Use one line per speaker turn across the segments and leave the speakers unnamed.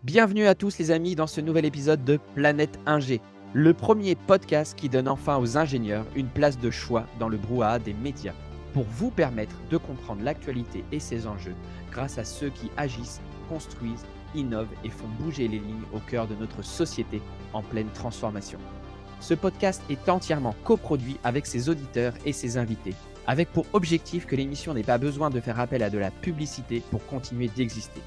Bienvenue à tous les amis dans ce nouvel épisode de Planète Ingé, le premier podcast qui donne enfin aux ingénieurs une place de choix dans le brouhaha des médias, pour vous permettre de comprendre l'actualité et ses enjeux grâce à ceux qui agissent, construisent, innovent et font bouger les lignes au cœur de notre société en pleine transformation. Ce podcast est entièrement coproduit avec ses auditeurs et ses invités, avec pour objectif que l'émission n'ait pas besoin de faire appel à de la publicité pour continuer d'exister.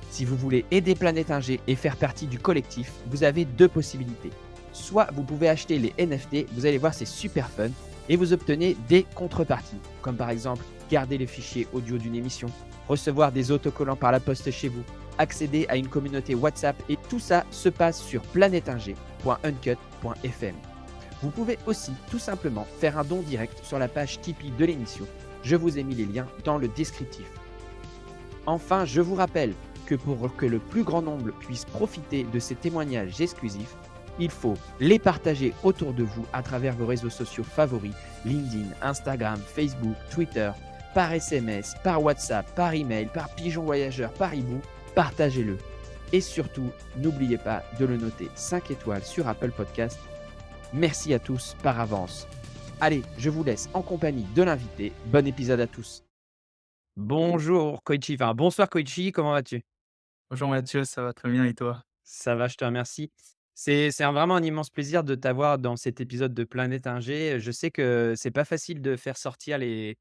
Si vous voulez aider Planète Ingé et faire partie du collectif, vous avez deux possibilités. Soit vous pouvez acheter les NFT, vous allez voir c'est super fun, et vous obtenez des contreparties, comme par exemple garder les fichiers audio d'une émission, recevoir des autocollants par la poste chez vous, accéder à une communauté WhatsApp, et tout ça se passe sur planeteinger.uncut.fm. Vous pouvez aussi tout simplement faire un don direct sur la page Tipeee de l'émission. Je vous ai mis les liens dans le descriptif. Enfin, je vous rappelle que pour que le plus grand nombre puisse profiter de ces témoignages exclusifs, il faut les partager autour de vous à travers vos réseaux sociaux favoris, LinkedIn, Instagram, Facebook, Twitter, par SMS, par WhatsApp, par email, par pigeon voyageur, par hibou. Partagez-le. Et surtout, n'oubliez pas de le noter 5 étoiles sur Apple Podcast. Merci à tous par avance. Allez, je vous laisse en compagnie de l'invité. Bon épisode à tous. Bonjour Koichi, enfin bonsoir Koichi, comment vas-tu?
Bonjour Mathieu, ça va très bien et toi?
Ça va, je te remercie. Vraiment un immense plaisir de t'avoir dans cet épisode de Planète Ingé. Je sais que c'est pas facile de faire sortir les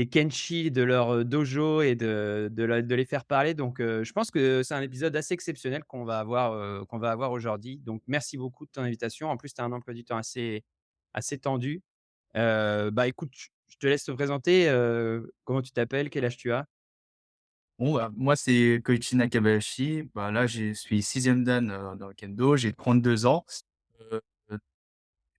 Kenshi de leur, dojo et de les faire parler, donc je pense que c'est un épisode assez exceptionnel qu'on va avoir aujourd'hui, donc merci beaucoup de ton invitation. En plus, tu as un emploi du temps assez tendu. Bah, écoute, je te laisse te présenter, comment tu t'appelles? Quel âge tu as?
Bon, bah, moi c'est Koichi Nakabayashi. Bah, là, je suis 6e dan, dans le kendo, j'ai 32 ans. Heu,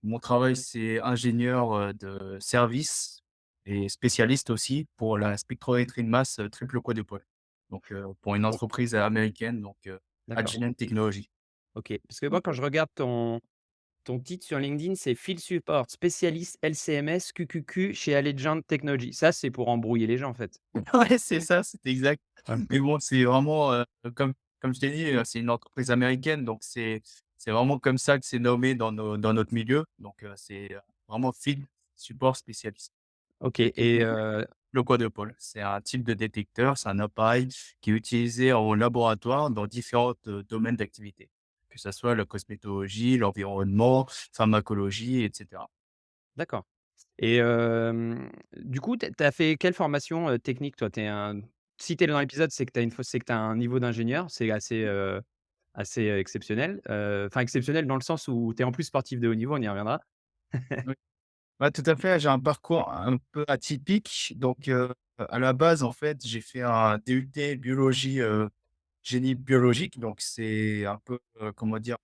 Mon travail, c'est ingénieur, de service et spécialiste aussi pour la spectrométrie de masse, triple quadrupole. Donc, pour une
Oh,
entreprise américaine, donc,
d'accord,
Agilent Technologies.
OK. Parce que moi, quand je regarde ton titre sur LinkedIn, c'est Field Support spécialiste LCMS QQQ chez Allegiant Technology. Ça, c'est pour embrouiller les gens, en fait.
Ouais, c'est ça, c'est exact.
Ouais.
Mais bon, c'est vraiment, comme je t'ai dit, c'est une entreprise américaine, donc c'est vraiment comme ça que c'est nommé dans notre milieu. Donc, c'est, vraiment Field Support Specialist.
OK
Le
et
QQQ, le quadrupole. C'est un type de détecteur, c'est un appareil qui est utilisé en laboratoire dans différents, domaines d'activité, que ça soit la cosmétologie, l'environnement, pharmacologie et cetera.
d'accord et du coup, tu as fait quelle formation, technique, toi? Tu un Si tu es dans l'épisode, c'est que tu as un niveau d'ingénieur, c'est assez, exceptionnel, enfin exceptionnel dans le sens où tu es en plus sportif de haut niveau, on y reviendra.
Ouais, tout à fait, j'ai un parcours un peu atypique. Donc, à la base, en fait, j'ai fait un DUT biologie, génie biologique. Donc c'est un peu, comment dire?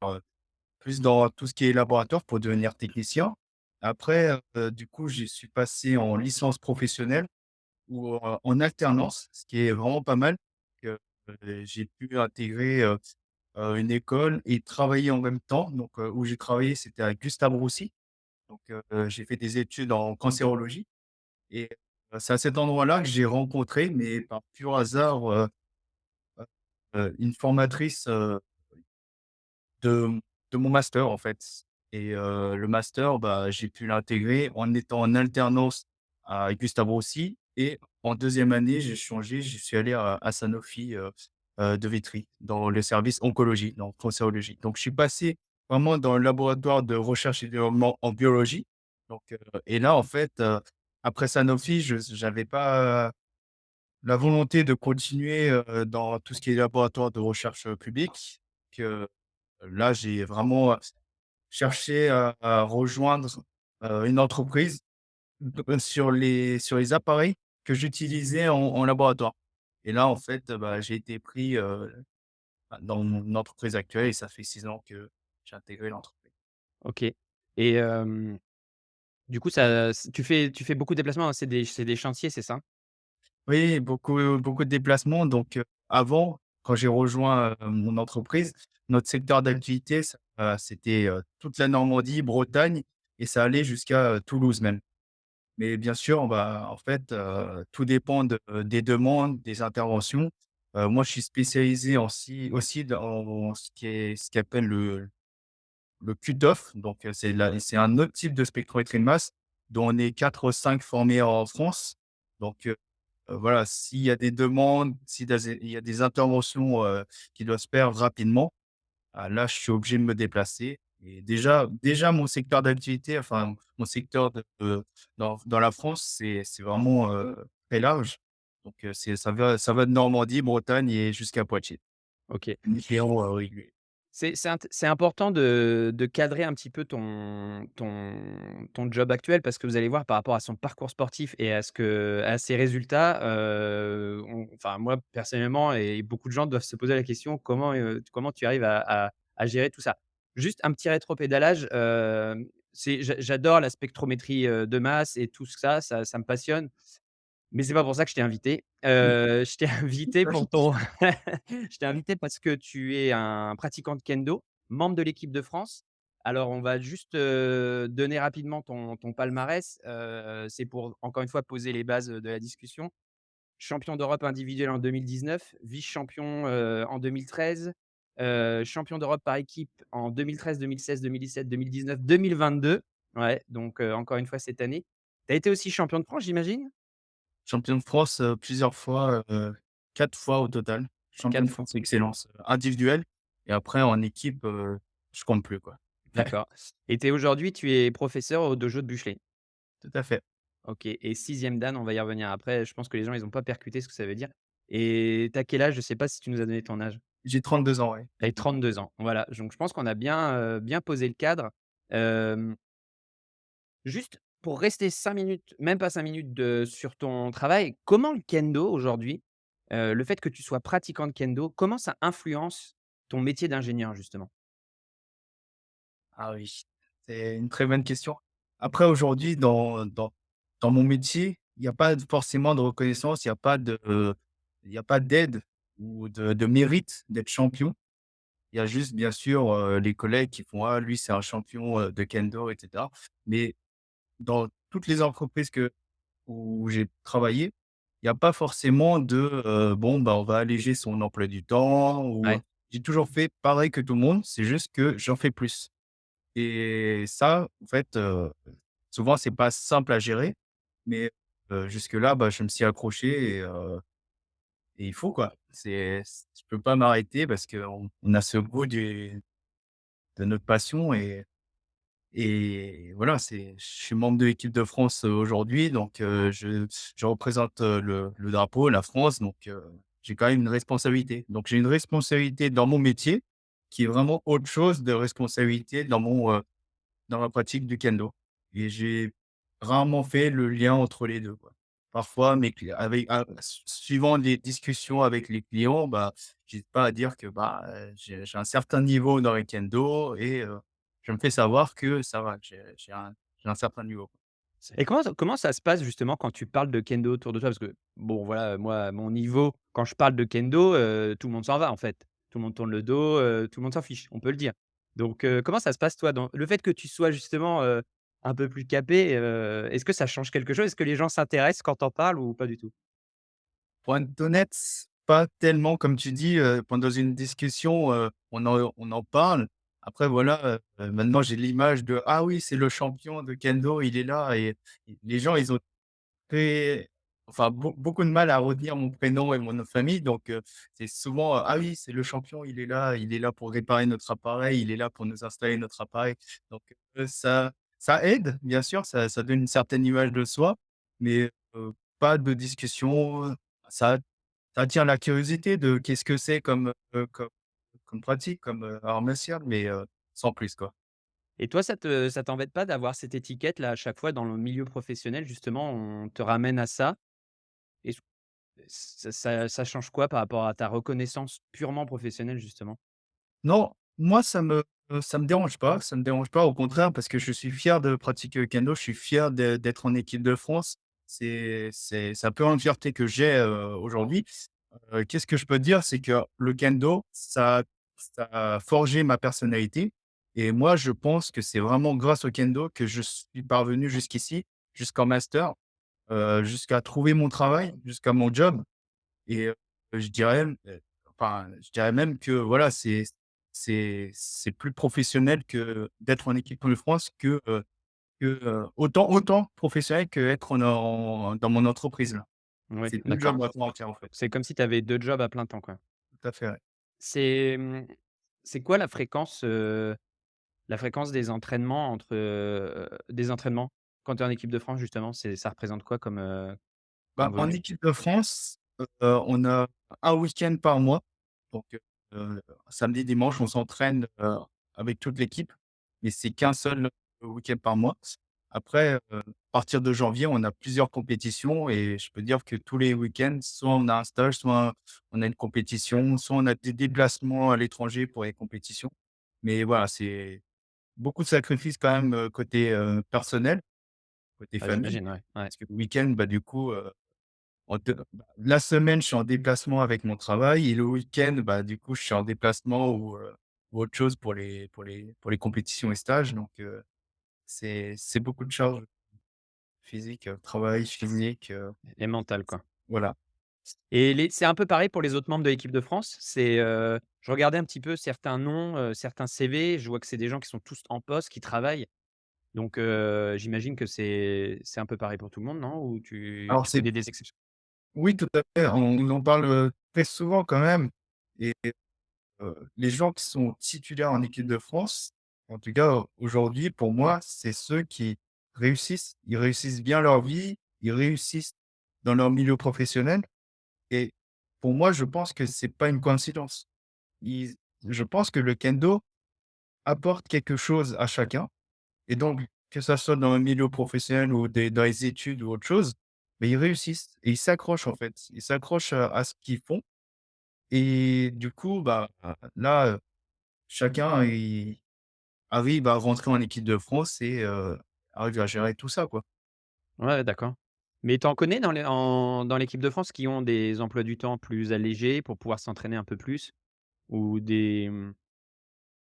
Plus dans tout ce qui est laboratoire pour devenir technicien. Après, du coup, je suis passé en licence professionnelle ou, en alternance, ce qui est vraiment pas mal, que, j'ai pu intégrer, une école et travailler en même temps. Donc, où j'ai travaillé, c'était à Gustave Roussy. Donc, j'ai fait des études en cancérologie et c'est à cet endroit-là que j'ai rencontré, mais par pur hasard, une formatrice, de de mon master, en fait. Et le master, bah, j'ai pu l'intégrer en étant en alternance à Gustave Roussy et en deuxième année, j'ai changé, je suis allé à Sanofi, de Vitry, dans le service oncologie, dans cancérologie. Donc je suis passé vraiment dans le laboratoire de recherche et développement en biologie. Donc et là, en fait, après Sanofi, je j'avais pas la volonté de continuer, dans tout ce qui est laboratoire de recherche, public, que là, j'ai vraiment, cherché à rejoindre, une entreprise sur les appareils que j'utilisais en laboratoire. Et là, en fait, bah, j'ai été pris, dans mon entreprise actuelle et ça fait 6 ans que j'ai intégré l'entreprise.
OK et du coup, ça tu fais beaucoup de déplacements, hein? C'est des chantiers, c'est ça?
Oui, beaucoup de déplacements. Donc, avant, quand j'ai rejoint, mon entreprise, notre secteur d'activité, ça, c'était, toute la Normandie, Bretagne et ça allait jusqu'à, Toulouse même. Mais bien sûr, bah, en fait, tout dépend des demandes, des interventions Moi, je suis spécialisé aussi dans ce qu'on appelle le cut-off. Donc, c'est un autre type de spectrométrie de masse dont on est 4 ou 5 formés en France. Donc, voilà, s'il y a des demandes, il y a des interventions, qui doivent se faire rapidement, là, je suis obligé de me déplacer et déjà mon secteur d'activité, enfin, mon secteur dans la France, c'est vraiment, très large. Donc, ça va de Normandie, Bretagne et jusqu'à Poitiers.
OK.
Des clients, réguliers.
C'est important de cadrer un petit peu ton job actuel parce que vous allez voir par rapport à son parcours sportif et à ses résultats, enfin moi personnellement et beaucoup de gens doivent se poser la question comment tu arrives à gérer tout ça? Juste un petit rétropédalage, j'adore la spectrométrie, de masse et tout ça, ça me passionne. Mais c'est pas pour ça que je t'ai invité. Je t'ai invité pour ton je t'ai invité parce que tu es un pratiquant de kendo, membre de l'équipe de France. Alors on va juste, donner rapidement ton palmarès, c'est pour encore une fois poser les bases, de la discussion. Champion d'Europe individuel en 2019, vice-champion, en 2013, champion d'Europe par équipe en 2013, 2016, 2017, 2019, 2022. Ouais, donc encore une fois cette année. Tu as été aussi champion de France, j'imagine?
Champion de France, plusieurs fois, 4 fois au total. Champion
4
de
fois.
France excellence, individuelle et après en équipe, je compte plus, quoi.
D'accord. Et aujourd'hui, tu es professeur au dojo de Buchelet?
Tout à fait.
OK, et 6e dan, on va y revenir après. Je pense que les gens, ils ont pas percuté ce que ça veut dire. Et tu as quel âge? Je sais pas si tu nous as donné ton âge.
J'ai 32 ans, ouais.
Tu as 32 ans, voilà. Donc je pense qu'on a bien, bien posé le cadre. Hem, Juste pour rester 5 minutes, même pas 5 minutes sur ton travail, comment le kendo aujourd'hui, le fait que tu sois pratiquant de kendo, comment ça influence ton métier d'ingénieur justement?
Ah oui, c'est une très bonne question. Après aujourd'hui dans mon métier, il y a pas forcément de reconnaissance, il y a pas d'aide ou de mérite d'être champion. Il y a juste bien sûr, les collègues qui font: «Ah lui c'est un champion, de kendo» et cetera. Mais dans toutes les entreprises où j'ai travaillé, il y a pas forcément bon, bah, on va alléger son emploi du temps ou
Ouais.
j'ai toujours fait pareil que tout le monde, c'est juste que j'en fais plus et ça, en fait, souvent c'est pas simple à gérer, mais jusque-là, bah, je me suis accroché et il faut quoi. Je peux pas m'arrêter parce qu'on a ce goût de notre passion et voilà, je suis membre de l'équipe de France, aujourd'hui, donc je représente, le drapeau, la France, donc j'ai quand même une responsabilité. Donc j'ai une responsabilité dans mon métier qui est vraiment autre chose de responsabilité dans ma pratique du kendo et j'ai rarement fait le lien entre les 2 quoi. Parfois mes cli avec suivant les discussions avec les clients, bah, j'hésite pas à dire que, bah, j'ai un certain niveau dans le kendo et je me fais savoir que ça va, j'ai un certain niveau, quoi.
Et comment ça se passe justement quand tu parles de kendo autour de toi? Parce que bon voilà, moi à mon niveau, quand je parle de kendo, tout le monde s'en va en fait. Tout le monde tourne le dos, tout le monde s'en fiche, on peut le dire. Donc comment ça se passe toi dans le fait que tu sois justement, un peu plus capé, est-ce que ça change quelque chose? Est-ce que les gens s'intéressent quand tu en parles ou pas du tout?
Pour être honnête, pas tellement comme tu dis, pendant une discussion, on en parle. Après voilà, maintenant j'ai l'image de: «Ah oui, c'est le champion de kendo, il est là» et les gens ils ont très enfin beaucoup de mal à retenir mon prénom et mon nom de famille donc c'est souvent, «Ah oui, c'est le champion, il est là pour réparer notre appareil, il est là pour nous installer notre appareil». Donc ça aide, bien sûr, ça donne une certaine image de soi, mais pas de discussion, ça ça attire la curiosité de qu'est-ce que c'est comme pratique, comme, art martial, mais sans plus, quoi.
Et toi ça t'embête pas d'avoir cette étiquette là à chaque fois dans le milieu professionnel justement, on te ramène à ça? Et ça change quoi par rapport à ta reconnaissance purement professionnelle justement?
Non, moi ça me dérange pas, ça me dérange pas, au contraire, parce que je suis fier de pratiquer le kendo, je suis fier d'être en équipe de France. C'est un peu une fierté que j'ai, aujourd'hui. Qu'est-ce que je peux te dire? C'est que le kendo, ça a forgé ma personnalité et moi, je pense que c'est vraiment grâce au kendo que je suis parvenu jusqu'ici, jusqu'en master, jusqu'à trouver mon travail, jusqu'à mon job et je dirais, je dirais même que voilà, c'est plus professionnel que d'être en équipe de France autant professionnel qu'être dans mon entreprise là.
Oui,
C'est 2
d'accord.
jobs à part entière en fait.
C'est comme si tu avais 2 jobs à plein temps, quoi.
Tout à fait, ouais.
C'est, c'est quoi la fréquence des entraînements quand tu es en équipe de France justement? Ça représente quoi comme
Bah, en
volume?
équipe de France, on a un week-end par mois. Donc, samedi, dimanche, on s'entraîne, avec toute l'équipe, mais c'est qu'un seul, week-end par mois. Après, à partir de janvier, on a plusieurs compétitions et je peux dire que tous les week-ends, soit on a un stage, soit on a une compétition, soit on a des déplacements à l'étranger pour les compétitions. Mais voilà, c'est beaucoup de sacrifices quand même, côté, personnel, côté
Ah
famille.
j'imagine, ouais, ouais.
Parce que le week-end, bah, du coup, la semaine, je suis en déplacement avec mon travail et le week-end, bah, du coup, je suis en déplacement ou autre chose pour les compétitions et stages. Donc, c'est beaucoup de charges physiques, travail physique,
Et mental, quoi.
voilà.
Et c'est un peu pareil pour les autres membres de l'équipe de France? Je regardais un petit peu certains noms, certains CV, je vois que c'est des gens qui sont tous en poste, qui travaillent. Donc j'imagine que c'est un peu pareil pour tout le monde, non? Ou
Alors
tu
c'est
connais des exceptions?
oui, tout à fait, on en parle, très souvent quand même et les gens qui sont titulaires en équipe de France, en tout cas aujourd'hui, pour moi, c'est ceux qui réussissent. Ils réussissent bien leur vie, ils réussissent dans leur milieu professionnel. Et pour moi, je pense que c'est pas une coïncidence. Ils Je pense que le kendo apporte quelque chose à chacun et donc que ça soit dans le milieu professionnel ou dans les études ou autre chose, mais ils réussissent et ils s'accrochent, en fait. Ils s'accrochent à ce qu'ils font et du coup, bah, là, chacun il arrive à rentrer en équipe de France et arrive à gérer tout ça, quoi.
Ouais, d'accord. Mais tu en connais dans l'équipe de France qui ont des emplois du temps plus allégés pour pouvoir s'entraîner un peu plus? Ou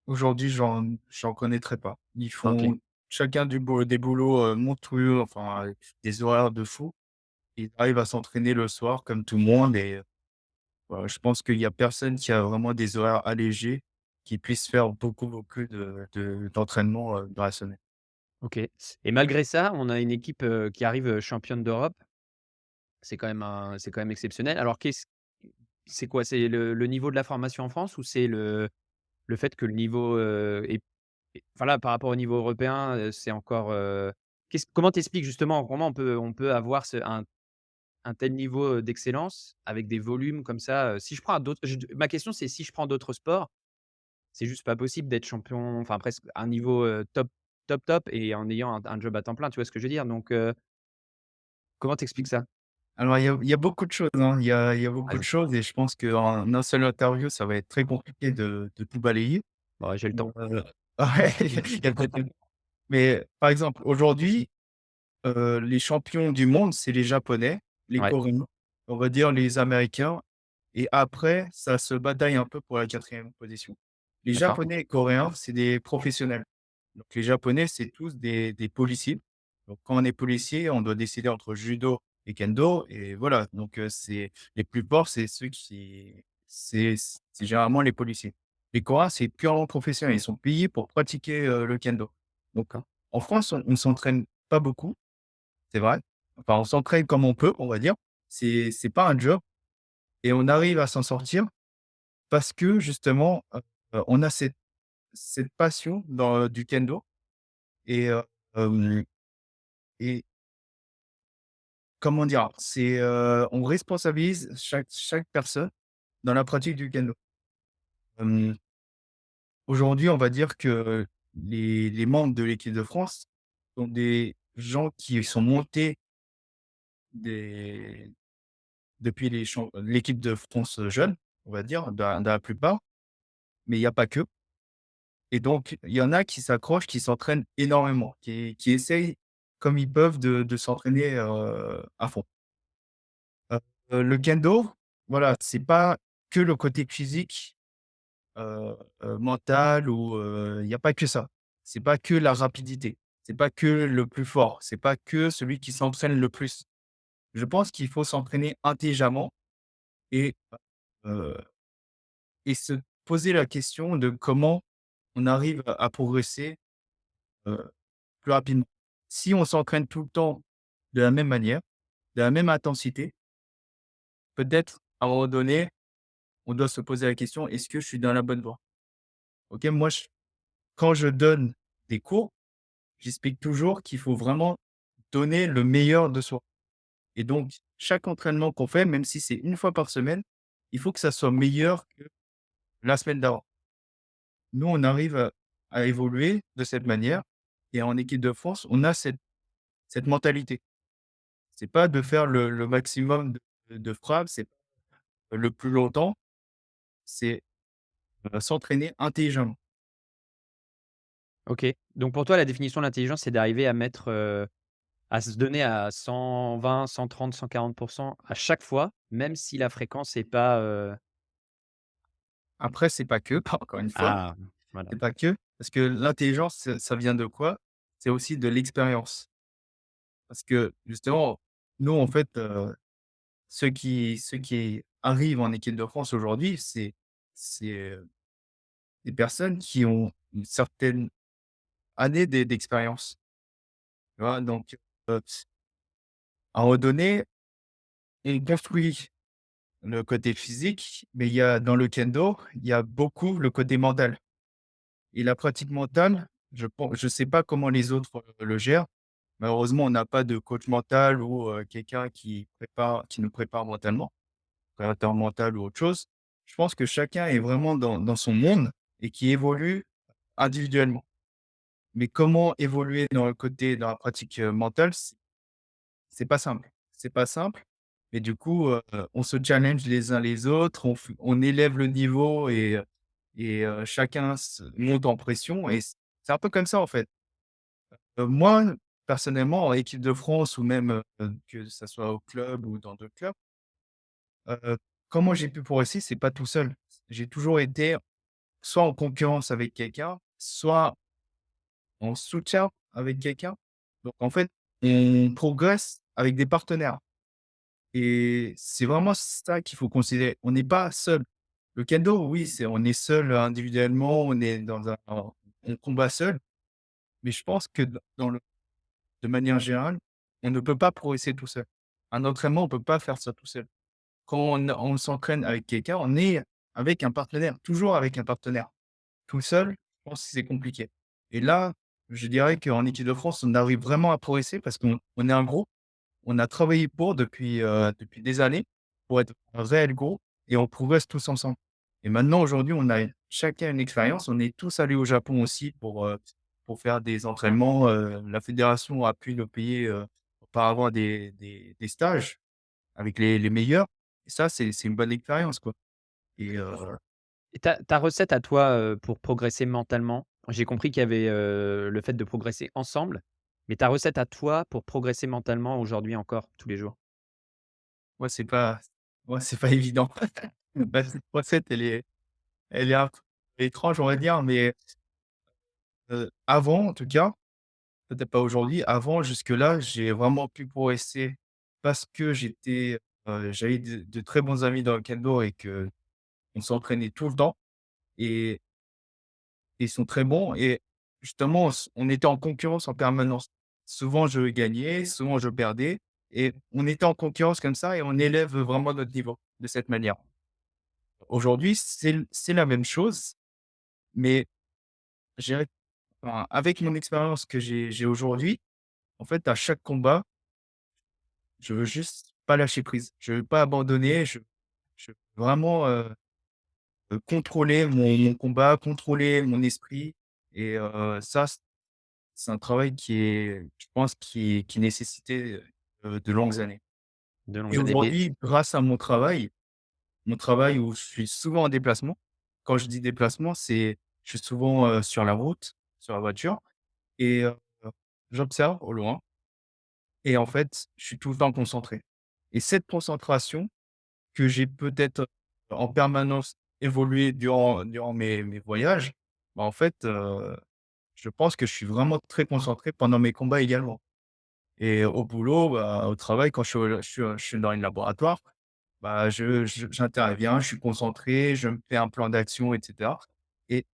Aujourd'hui, j'en connaîtrais pas. Ils
OK.
font chacun des boulots, monstrueux, enfin, avec des horaires de fou. Ils arrivent à s'entraîner le soir comme tout le monde et voilà, je pense qu'il y a personne qui a vraiment des horaires allégés, qui puisse faire beaucoup d'entraînement, dans la semaine.
OK. Et malgré ça, on a une équipe, qui arrive, championne d'Europe. C'est quand même exceptionnel. Alors c'est quoi? C'est le niveau de la formation en France ou c'est le fait que le niveau, est enfin là, par rapport au niveau européen, c'est encore, comment t'expliques justement comment on peut avoir un tel niveau, d'excellence avec des volumes comme ça, si je prends à d'autres je ma question c'est si je prends d'autres sports, c'est juste pas possible d'être champion, enfin presque à un niveau, top, top, top et en ayant un job à temps plein, tu vois ce que je veux dire? Donc, comment t'expliques ça?
Alors il y a beaucoup de choses, hein. Il y a beaucoup de
Vas-y.
choses et je pense qu'en un seul interview, ça va être très compliqué de tout balayer.
Bon, ouais, j'ai le temps.
Ouais, il y a peut-être mais par exemple, aujourd'hui, les champions du monde, c'est les Japonais, les
Ouais,
Coréens, on va dire les Américains et après, ça se bataille un peu pour la 4e position. Les
d'accord.
Japonais et Coréens, c'est des professionnels. Donc les Japonais, c'est tous des policiers. Donc quand on est policier, on doit décider entre judo et kendo et voilà. Donc c'est les plus forts, c'est ceux qui c'est généralement les policiers. Les Coréens, c'est purement professionnel. Ils sont payés pour pratiquer, le kendo. Donc
D'accord.
en France, on s'entraîne pas beaucoup, c'est vrai. Enfin, on s'entraîne comme on peut, on va dire. C'est pas un job et on arrive à s'en sortir parce que justement, on a cette passion du kendo et hem et comment dire? On responsabilise chaque personne dans la pratique du kendo. Hem, Aujourd'hui, on va dire que les membres de l'équipe de France sont des gens qui sont montés des depuis l'équipe de France, jeune, on va dire, dans la plupart, mais il y a pas que. Et donc, il y en a qui s'accrochent, qui s'entraînent énormément, qui essayent comme ils peuvent de s'entraîner, à fond. Heu le kendo, voilà, c'est pas que le côté physique, heu mental ou il y a pas que ça. C'est pas que la rapidité, c'est pas que le plus fort, c'est pas que celui qui s'entraîne le plus. Je pense qu'il faut s'entraîner intelligemment et heu et se poser la question de comment on arrive à progresser, heu, plus rapidement. Si on s'entraîne tout le temps de la même manière, de la même intensité, peut-être à un moment donné, on doit se poser la question: «Est-ce que je suis dans la bonne voie?» OK, moi quand je donne des cours, j'explique toujours qu'il faut vraiment donner le meilleur de soi et donc chaque entraînement qu'on fait, même si c'est une fois par semaine, il faut que ça soit meilleur que la semaine d'avant. Nous, on arrive à évoluer de cette manière et en équipe de France, on a cette mentalité. C'est pas de faire le maximum de frappes, c'est le plus longtemps, c'est, s'entraîner intelligemment.
OK. Donc pour toi, la définition de l'intelligence, c'est d'arriver à mettre, à se donner à 120-130-140 à chaque fois, même si la fréquence est pas,
Après, c'est pas que, encore une fois,
ah, voilà.
c'est pas que, parce que l'intelligence, ça vient de quoi? C'est aussi de l'expérience. Parce que justement, nous, en fait, ceux qui arrivent en équipe de France aujourd'hui, c'est des personnes qui ont une certaine année d'expérience, tu vois? Donc, à un moment donné, on construit le côté physique, mais il y a dans le kendo, il y a beaucoup le côté mental et la pratique mentale, je sais pas comment les autres, le gèrent. Malheureusement, on n'a pas de coach mental ou, quelqu'un qui nous prépare mentalement, préparateur mental ou autre chose. Je pense que chacun est vraiment dans son monde et qui évolue individuellement. Mais comment évoluer dans la pratique, mentale, c'est pas simple. C'est pas simple, mais du coup, on se challenge les uns les autres, on élève le niveau et chacun se monte en pression et c'est un peu comme ça, en fait. Moi, personnellement, en équipe de France ou même, que ça soit au club ou dans d'autres clubs, comment j'ai pu progresser? C'est pas tout seul. J'ai toujours été soit en concurrence avec quelqu'un, soit en soutien avec quelqu'un. Donc en fait, on progresse avec des partenaires et c'est vraiment ça qu'il faut considérer. On n'est pas seul. Le kendo, oui, on est seul individuellement, on est on combat seul, mais je pense que de manière générale, on ne peut pas progresser tout seul. Un entraînement, on peut pas faire ça tout seul. Quand on s'entraîne avec quelqu'un, on est avec un partenaire, toujours avec un partenaire. Tout seul, je pense que c'est compliqué et là, je dirais qu'en équipe de France, on arrive vraiment à progresser parce qu'on est un groupe. On a travaillé depuis des années pour être un réel groupe et on progresse tous ensemble et maintenant, aujourd'hui, on a chacun une expérience. On est tous allés au Japon aussi pour faire des entraînements. La fédération a pu nous payer, auparavant des stages avec les meilleurs et ça, c'est une bonne expérience, quoi et
Et ta recette à toi, pour progresser mentalement, j'ai compris qu'il y avait, le fait de progresser ensemble, mais ta recette à toi pour progresser mentalement aujourd'hui encore, tous les jours?
moi, c'est pas évident. Bah, cette recette, elle est un peu étrange, on va dire, mais avant, en tout cas, peut-être pas aujourd'hui, avant, jusque-là, j'ai vraiment pu progresser parce que j'avais de très bons amis dans le kendo et qu'on s'entraînait tout le temps et ils sont très bons et justement, on était en concurrence en permanence. Souvent, je gagnais, souvent je perdais et on était en concurrence comme ça et on élève vraiment notre niveau de cette manière. Aujourd'hui, c'est la même chose, mais je dirais, enfin, avec mon expérience que j'ai aujourd'hui, en fait, à chaque combat, je veux juste pas lâcher prise. Je veux pas abandonner, je veux vraiment, contrôler mon combat, contrôler mon esprit et ça, c'est un travail je pense, qui nécessitait, de longues années
De
et
longues années et
aujourd'hui, grâce à mon travail où je suis souvent en déplacement. Quand je dis déplacement, je suis souvent, sur la route, sur la voiture et j'observe au loin et en fait, je suis tout le temps concentré et cette concentration que j'ai peut-être, en permanence évolué durant mes voyages, bah, en fait, je pense que je suis vraiment très concentré pendant mes combats également et au boulot, bah, au travail, quand je suis dans un laboratoire, bah, j'interviens, je suis concentré, je me fais un plan d'action et cetera et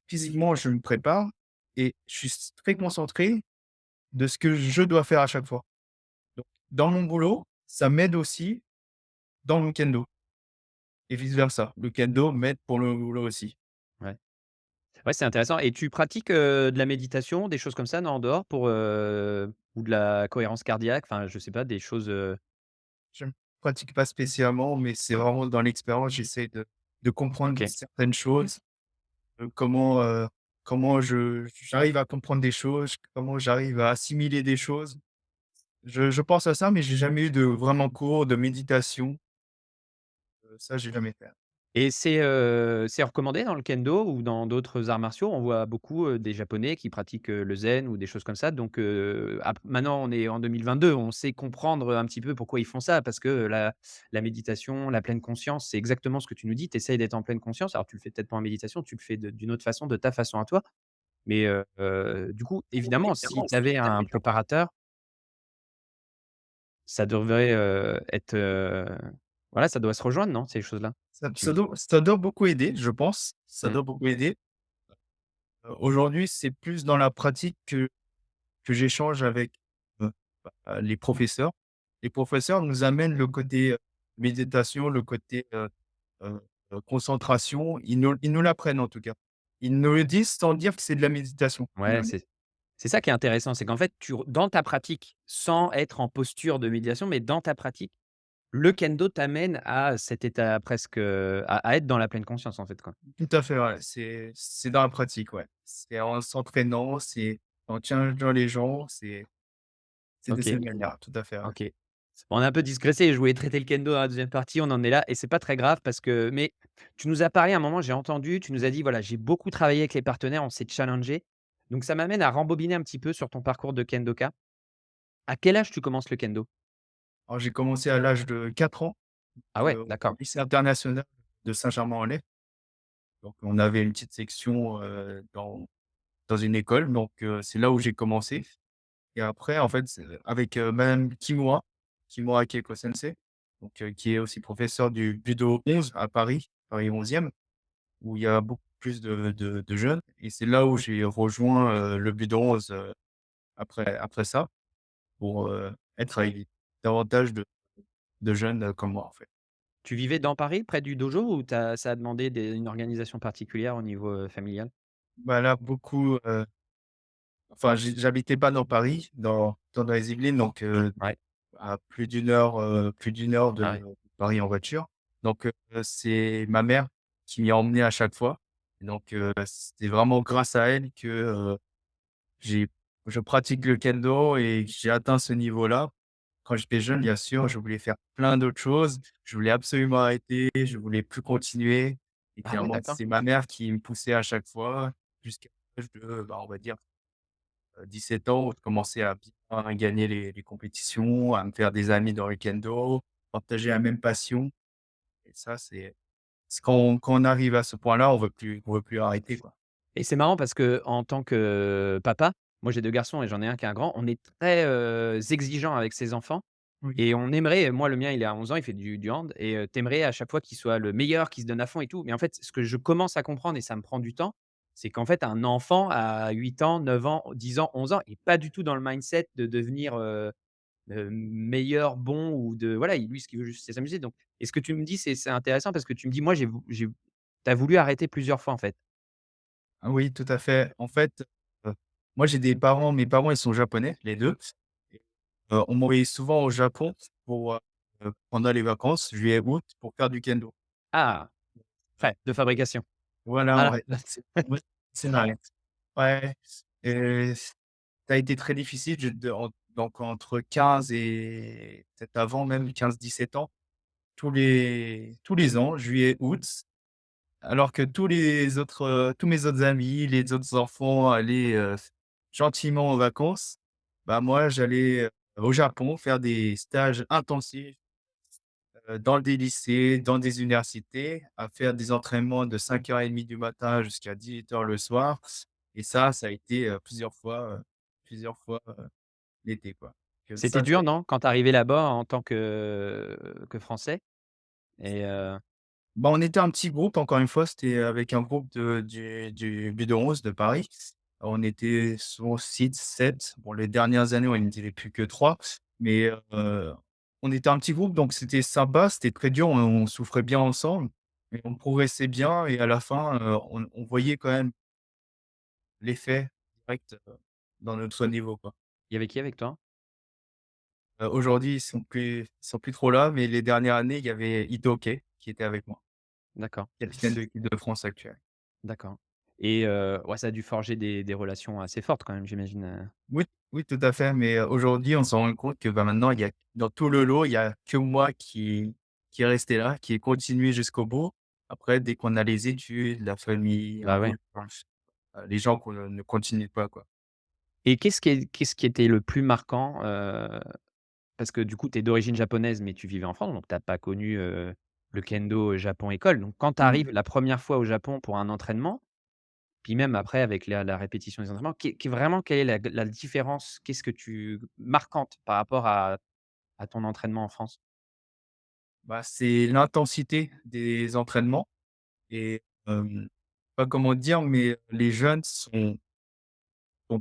physiquement, je me prépare et je suis très concentré de ce que je dois faire à chaque fois. Donc dans mon boulot, ça m'aide aussi dans le kendo et vice versa. Le kendo m'aide pour le boulot aussi.
Ouais. Ouais, c'est intéressant et tu pratiques, de la méditation, des choses comme ça, non, en dehors pour, ou de la cohérence cardiaque? Enfin, je sais pas, des choses,
Je ne pratique pas spécialement, mais c'est vraiment dans l'expérience, j'essaie de comprendre
OK.
certaines choses, comment j'arrive à comprendre des choses, comment j'arrive à assimiler des choses. Je pense à ça, mais j'ai jamais eu de vraiment cours de méditation, ça j'ai jamais fait.
Et c'est recommandé dans le kendo ou dans d'autres arts martiaux? On voit beaucoup, des japonais qui pratiquent, le zen ou des choses comme ça donc maintenant on est en 2022, on sait comprendre un petit peu pourquoi ils font ça parce que la méditation, la pleine conscience, c'est exactement ce que tu nous dis. Tu essayes d'être en pleine conscience. Alors tu le fais peut-être pas en méditation, tu le fais d'une autre façon, de ta façon à toi. Mais du coup, évidemment, si tu avais un préparateur, ça devrait, être, voilà, ça doit se rejoindre, non, ces choses-là? Tu
Ça doit beaucoup aider, je pense, ça
mmh,
doit beaucoup aider. Aujourd'hui, c'est plus dans la pratique que j'échange avec, heu, les professeurs. Les professeurs nous amènent le côté, méditation, le côté, heu concentration. Ils nous l'apprennent en tout cas. Ils nous le disent sans dire que c'est de la méditation.
ouais, c'est ça qui est intéressant, c'est qu'en fait, tu re dans ta pratique, sans être en posture de médiation, mais dans ta pratique, le kendo t'amène à cet état presque, à être dans la pleine conscience, en fait, quoi.
Tout à fait, ouais, c'est dans la pratique, ouais. C'est en s'entraînant, c'est en challengeant les gens, c'est de
OK,
cette manière, tout à fait, ouais.
OK. On a un peu digressé, je voulais traiter le kendo dans la deuxième partie, on en est là et c'est pas très grave parce que mais tu nous as parlé à un moment, j'ai entendu, tu nous as dit: «Voilà, j'ai beaucoup travaillé avec les partenaires, on s'est challengé». Donc ça m'amène à rembobiner un petit peu sur ton parcours de kendoka. À quel âge tu commences le kendo?
Alors j'ai commencé à l'âge de 4 ans,
Ah ouais,
au
d'accord.
lycée international de Saint-Germain-en-Laye. Donc on avait une petite section, dans une école, donc c'est là où j'ai commencé. Et après, en fait, c'est avec, madame Kimura Keiko Sensei, donc qui est aussi professeure du Budo 11 à Paris, Paris 11e, où il y a beaucoup plus de jeunes et c'est là où j'ai rejoint, le Budo 11, après ça pour, être avec davantage de jeunes, comme moi, en fait.
Tu vivais dans Paris, près du dojo ou ça a demandé une organisation particulière au niveau, familial?
Bah, là, beaucoup, enfin, j'habitais pas dans Paris, dans les Yvelines, donc
Ouais.
à plus d'1 heure
Ah
de
ouais.
Paris en voiture. Donc, c'est ma mère qui m'y a emmené à chaque fois. Et donc, c'est vraiment grâce à elle que, j'ai je pratique le kendo et que j'ai atteint ce niveau-là. Quand j'étais jeune, bien sûr, je voulais faire plein d'autres choses. Je voulais absolument arrêter, je voulais plus continuer et
Ah ouais,
clairement,
d'accord.
c'est ma mère qui me poussait à chaque fois jusqu'à l'âge de, bah, on va dire 17 ans où je commençais à bien gagner les compétitions, à me faire des amis dans le kendo, partager la même passion et ça, c'est quand on arrive à ce point-là, on veut plus arrêter, quoi.
Et c'est marrant parce que en tant que papa, moi j'ai 2 garçons et j'en ai un qui est un grand, on est très, exigeants avec ses enfants
Oui.
et on aimerait moi le mien il est à 11 ans, il fait du hand et tu à chaque fois qu'il soit le meilleur, qu'il se donne à fond et tout. Mais en fait, ce que je commence à comprendre et ça me prend du temps, c'est qu'en fait un enfant à 8 ans, 9 ans, 10 ans, 11 ans, il est pas du tout dans le mindset de devenir, meilleur, bon ou de voilà, lui ce qu'il veut juste c'est s'amuser donc et ce que tu me dis c'est intéressant parce que tu me dis: «Moi j'ai» tu as voulu arrêter plusieurs fois en fait?
Ah oui, tout à fait. En fait, moi, j'ai des parents mes parents, ils sont japonais, les 2. Et on m'envoyait souvent au Japon pour, pendant les vacances, juillet, août, pour faire du kendo.
Ah! Frais de fabrication.
Voilà,
Voilà.
ouais, ouais, c'est vrai. Ouais et ça a été très difficile, je de en donc entre 15 et peut-être avant même 15, 17 ans, tous les ans, juillet, août, alors que tous mes autres amis, les autres enfants allaient, gentiment en vacances, bah, moi j'allais, au Japon faire des stages intensifs, dans des lycées, dans des universités, à faire des entraînements de 5h30 du matin jusqu'à 18h le soir et ça a été, plusieurs fois l'été, quoi. que
C'était
ça,
dur,
c'est
non? Quand tu arrivé là-bas en tant que Français et
bah, on était un petit groupe, encore une fois, c'était avec un groupe du Bude-11 de Paris. On était souvent 6, 7. Bon, les dernières années, on n'était plus que 3, mais on était un petit groupe, donc c'était sympa, c'était très dur, on souffrait bien ensemble, mais on progressait bien et à la fin, on voyait quand même l'effet direct, dans notre niveau, quoi.
il y avait qui avec toi?
Aujourd'hui, ils sont plus trop là, mais les dernières années, il y avait Itoke qui était avec moi,
D'accord,
capitaine de l'équipe de France actuelle.
d'accord et ouais, ça a dû forger des relations assez fortes quand même, j'imagine,
Oui, oui, tout à fait, mais aujourd'hui, on s'en rend compte que, bah, maintenant, il y a dans tout le lot, il y a que moi qui est resté là, qui est continué jusqu'au bout. Après, dès qu'on a les études, la famille, un
Bah, ouais
boulot, les gens ne continuent pas, quoi.
et qu'est-ce qui était le plus marquant, parce que du coup, tu es d'origine japonaise, mais tu vivais en France, donc tu as pas connu, le kendo, Japon école, donc quand tu
Mmh.
arrives la première fois au Japon pour un entraînement, puis même après avec la répétition des entraînements, vraiment quelle est la différence? Qu'est-ce que tu marquante par rapport à ton entraînement en France?
Bah, c'est l'intensité des entraînements et pas comment dire, mais les jeunes sont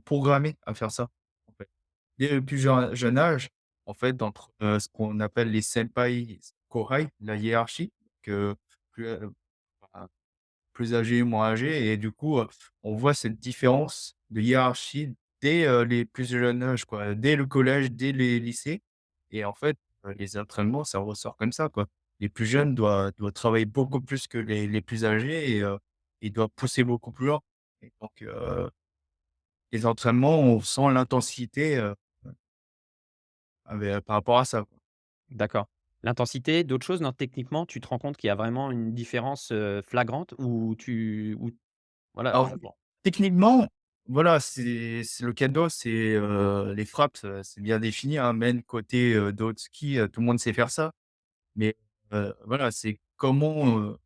programmés à faire ça, en fait. Dès le plus jeune âge, en fait, d'entre, ce qu'on appelle les senpai, kohai, la hiérarchie, que plus, bah, plus âgé, moins âgé et du coup, on voit cette différence de hiérarchie dès, les plus jeunes âges, quoi. Dès le collège, dès les lycées et en fait, les entraînements, ça ressort comme ça, quoi. Les plus jeunes doivent travailler beaucoup plus que les plus âgés et ils doivent pousser beaucoup plus loin et donc les entraînements, on sent l'intensité, par rapport à ça, quoi.
D'accord. L'intensité, d'autres choses? Non, techniquement, tu te rends compte qu'il y a vraiment une différence, flagrante ou voilà,
Alors,
bon,
techniquement, voilà, c'est le kendo, c'est, les frappes, c'est bien défini, hein, men, côté, dos, ski, tout le monde sait faire ça. Mais, voilà, c'est comment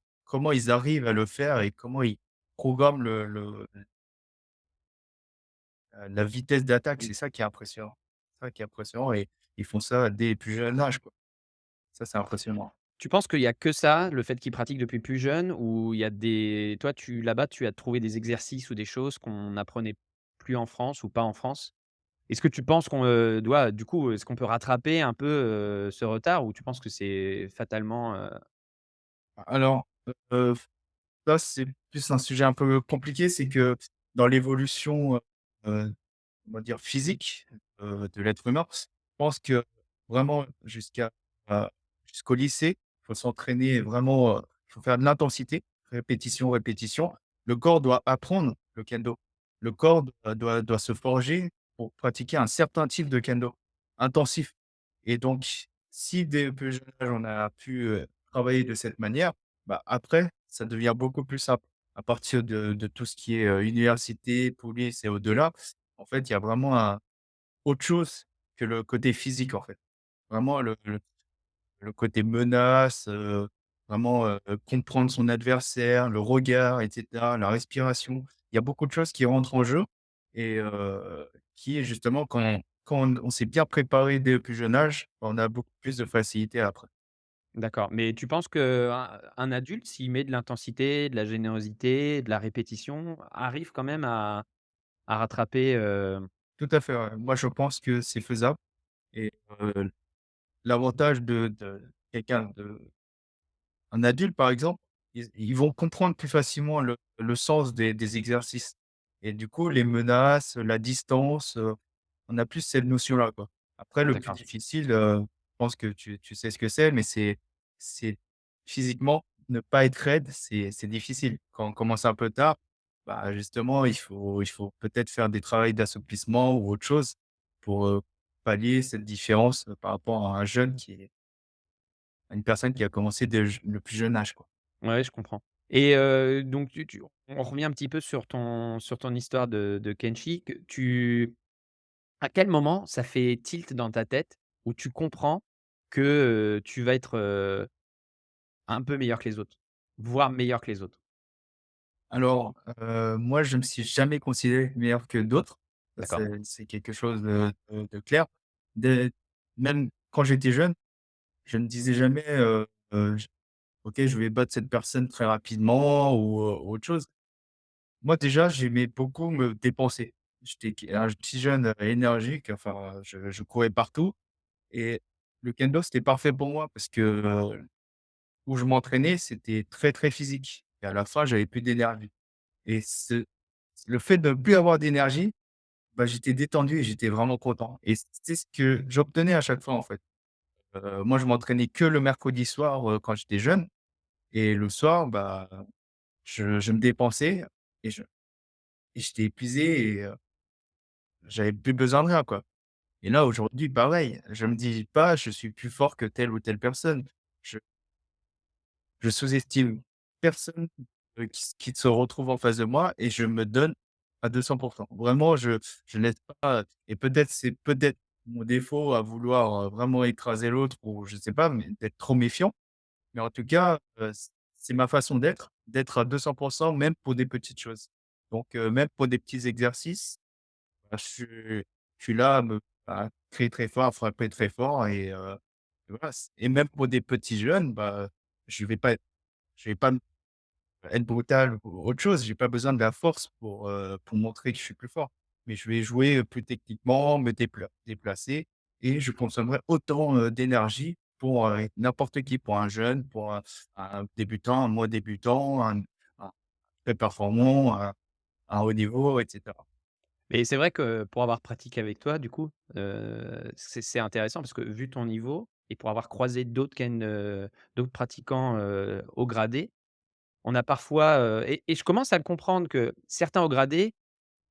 ils arrivent à le faire et comment ils programment la vitesse d'attaque, c'est ça qui est impressionnant. C'est ça qui est impressionnant et ils font ça dès les plus jeunes âges, quoi. Ça, c'est impressionnant.
tu penses qu'il y a que ça, le fait qu'ils pratiquent depuis plus jeune ou il y a des toi, là-bas, tu as trouvé des exercices ou des choses qu'on apprenait plus en France ou pas en France? Est-ce que tu penses qu'on, doit du coup, est-ce qu'on peut rattraper un peu, ce retard ou tu penses que c'est fatalement,
Alors, ça, c'est plus un sujet un peu compliqué, c'est que dans l'évolution, on va dire physique, de l'être humain. Je pense que vraiment heu, jusqu'au lycée, il faut s'entraîner vraiment, il faut faire de l'intensité, répétition, répétition. Le corps doit apprendre le kendo. Le corps doit se forger pour pratiquer un certain type de kendo, intensif et donc si dès le plus jeune âge, on a pu, travailler de cette manière, bah, après, ça devient beaucoup plus simple. À partir de tout ce qui est, université, police et au-delà, en fait, il y a vraiment autre chose que le côté physique, en fait. Vraiment le côté menace, vraiment, comprendre son adversaire, le regard et cetera, la respiration. Il y a beaucoup de choses qui rentrent en jeu et qui est justement quand on s'est bien préparé dès le plus jeune âge, on a beaucoup plus de facilité après.
d'accord, mais tu penses qu'un adulte, s'il met de l'intensité, de la générosité, de la répétition, arrive quand même à rattraper,
Tout à fait, ouais. Moi, je pense que c'est faisable et l'avantage de quelqu'un de un adulte, par exemple, ils vont comprendre plus facilement le sens des exercices et du coup, les menaces, la distance, on a plus cette notion-là, quoi. Après, le plus
d'accord.
difficile, je pense que tu sais ce que c'est, mais c'est physiquement, ne pas être raide, c'est difficile. Quand on commence un peu tard, bah, justement, il faut peut-être faire des travails d'assouplissement ou autre chose pour, pallier cette différence, par rapport à un jeune à une personne qui a commencé dès le plus jeune âge, quoi.
Ouais, je comprends et donc on revient un petit peu sur ton histoire de Kenshi, que à quel moment ça fait tilt dans ta tête où tu comprends que, tu vas être, un peu meilleur que les autres, voire meilleur que les autres?
Alors, moi, je me suis jamais considéré meilleur que d'autres. Ça,
D'accord,
c'est quelque chose de clair. Dès même quand j'étais jeune, je me disais jamais, j «OK, je vais battre cette personne très rapidement» ou autre chose. Moi, déjà, j'aimais beaucoup me dépenser. J'étais un petit jeune, énergique, enfin, je courais partout et le kendo, c'était parfait pour moi parce que, où je m'entraînais, c'était très, très physique et à la fin, j'avais plus d'énergie et le fait de ne plus avoir d'énergie, bah, j'étais détendu et j'étais vraiment content et c'est ce que j'obtenais à chaque fois, en fait. Moi, je m'entraînais que le mercredi soir, quand j'étais jeune et le soir, bah, je me dépensais et j'étais épuisé et j'avais plus besoin de rien, quoi. Et là, aujourd'hui, pareil, je me dis pas: «Je suis plus fort que telle ou telle personne». Je je sous-estime personne, qui se retrouve en face de moi et je me donne à 200. Vraiment, je laisse pas et peut-être mon défaut à vouloir, vraiment écraser l'autre ou je sais pas, mais d'être trop méfiant. Mais en tout cas, c'est ma façon d'être à 200 même pour des petites choses. Donc même pour des petits exercices, bah, je suis là à crier très fort, à frapper très fort et voilà et même pour des petits jeunes, bah, je vais pas être je vais pas être brutal ou autre chose. J'ai pas besoin de la force pour montrer que je suis plus fort. Mais je vais jouer, plus techniquement, me déplacer et je consommerai autant, d'énergie pour, n'importe qui, pour un jeune, pour un débutant, un moins débutant, un très performant, un haut niveau et cetera.
Mais c'est vrai que pour avoir pratiqué avec toi, du coup, c'est intéressant parce que vu ton niveau et pour avoir croisé d'autres pratiquants, haut gradés, on a parfois, et je commence à le comprendre que certains haut gradés,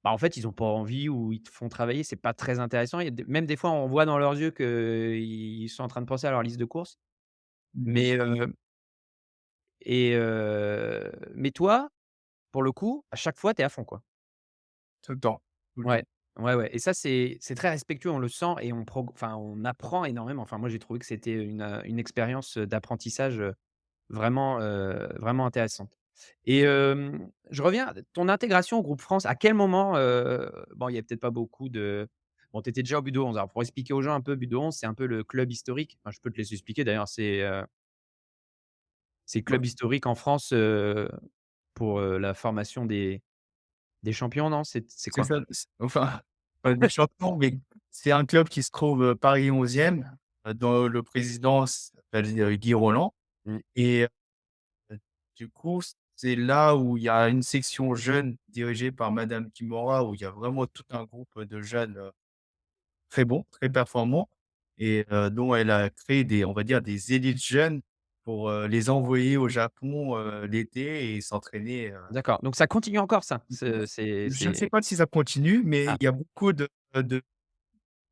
bah, en fait, ils ont pas envie ou ils te font travailler, c'est pas très intéressant. Il y a des fois, on voit dans leurs yeux qu'ils sont en train de penser à leur liste de courses.
Mmh.
Mais, mais toi, pour le coup, à chaque fois, tu es à fond, quoi.
Tout le temps, tout le
Ouais,
temps.
ouais, ouais et ça, c'est très respectueux, on le sent et enfin, on apprend énormément. Enfin, moi, j'ai trouvé que c'était une expérience, d'apprentissage, vraiment intéressante et je reviens, ton intégration au groupe France, à quel moment, bon, il y a peut-être pas beaucoup de bon, tu étais déjà au Budo 11. Alors, pour expliquer aux gens un peu, Budo 11, c'est un peu le club historique. Enfin, je peux te laisser expliquer d'ailleurs, c'est le
Bah,
club historique en France, pour, la formation des champions, non? C'est
c'est
quoi?
ça, enfin, pas des champions, mais c'est un club qui se trouve, Paris 11e, dont le président s'appelle, Guy Rolland
Mmh.
et du coup, c'est là où il y a une section jeunes dirigée par madame Kimura, où il y a vraiment tout un groupe de jeunes, très bons, très performants et dont elle a créé des on va dire des élites jeunes pour, les envoyer au Japon, l'été et s'entraîner,
D'accord, donc ça continue encore ça?
je ne sais
C'est
pas si ça continue, mais
ah,
il y a beaucoup de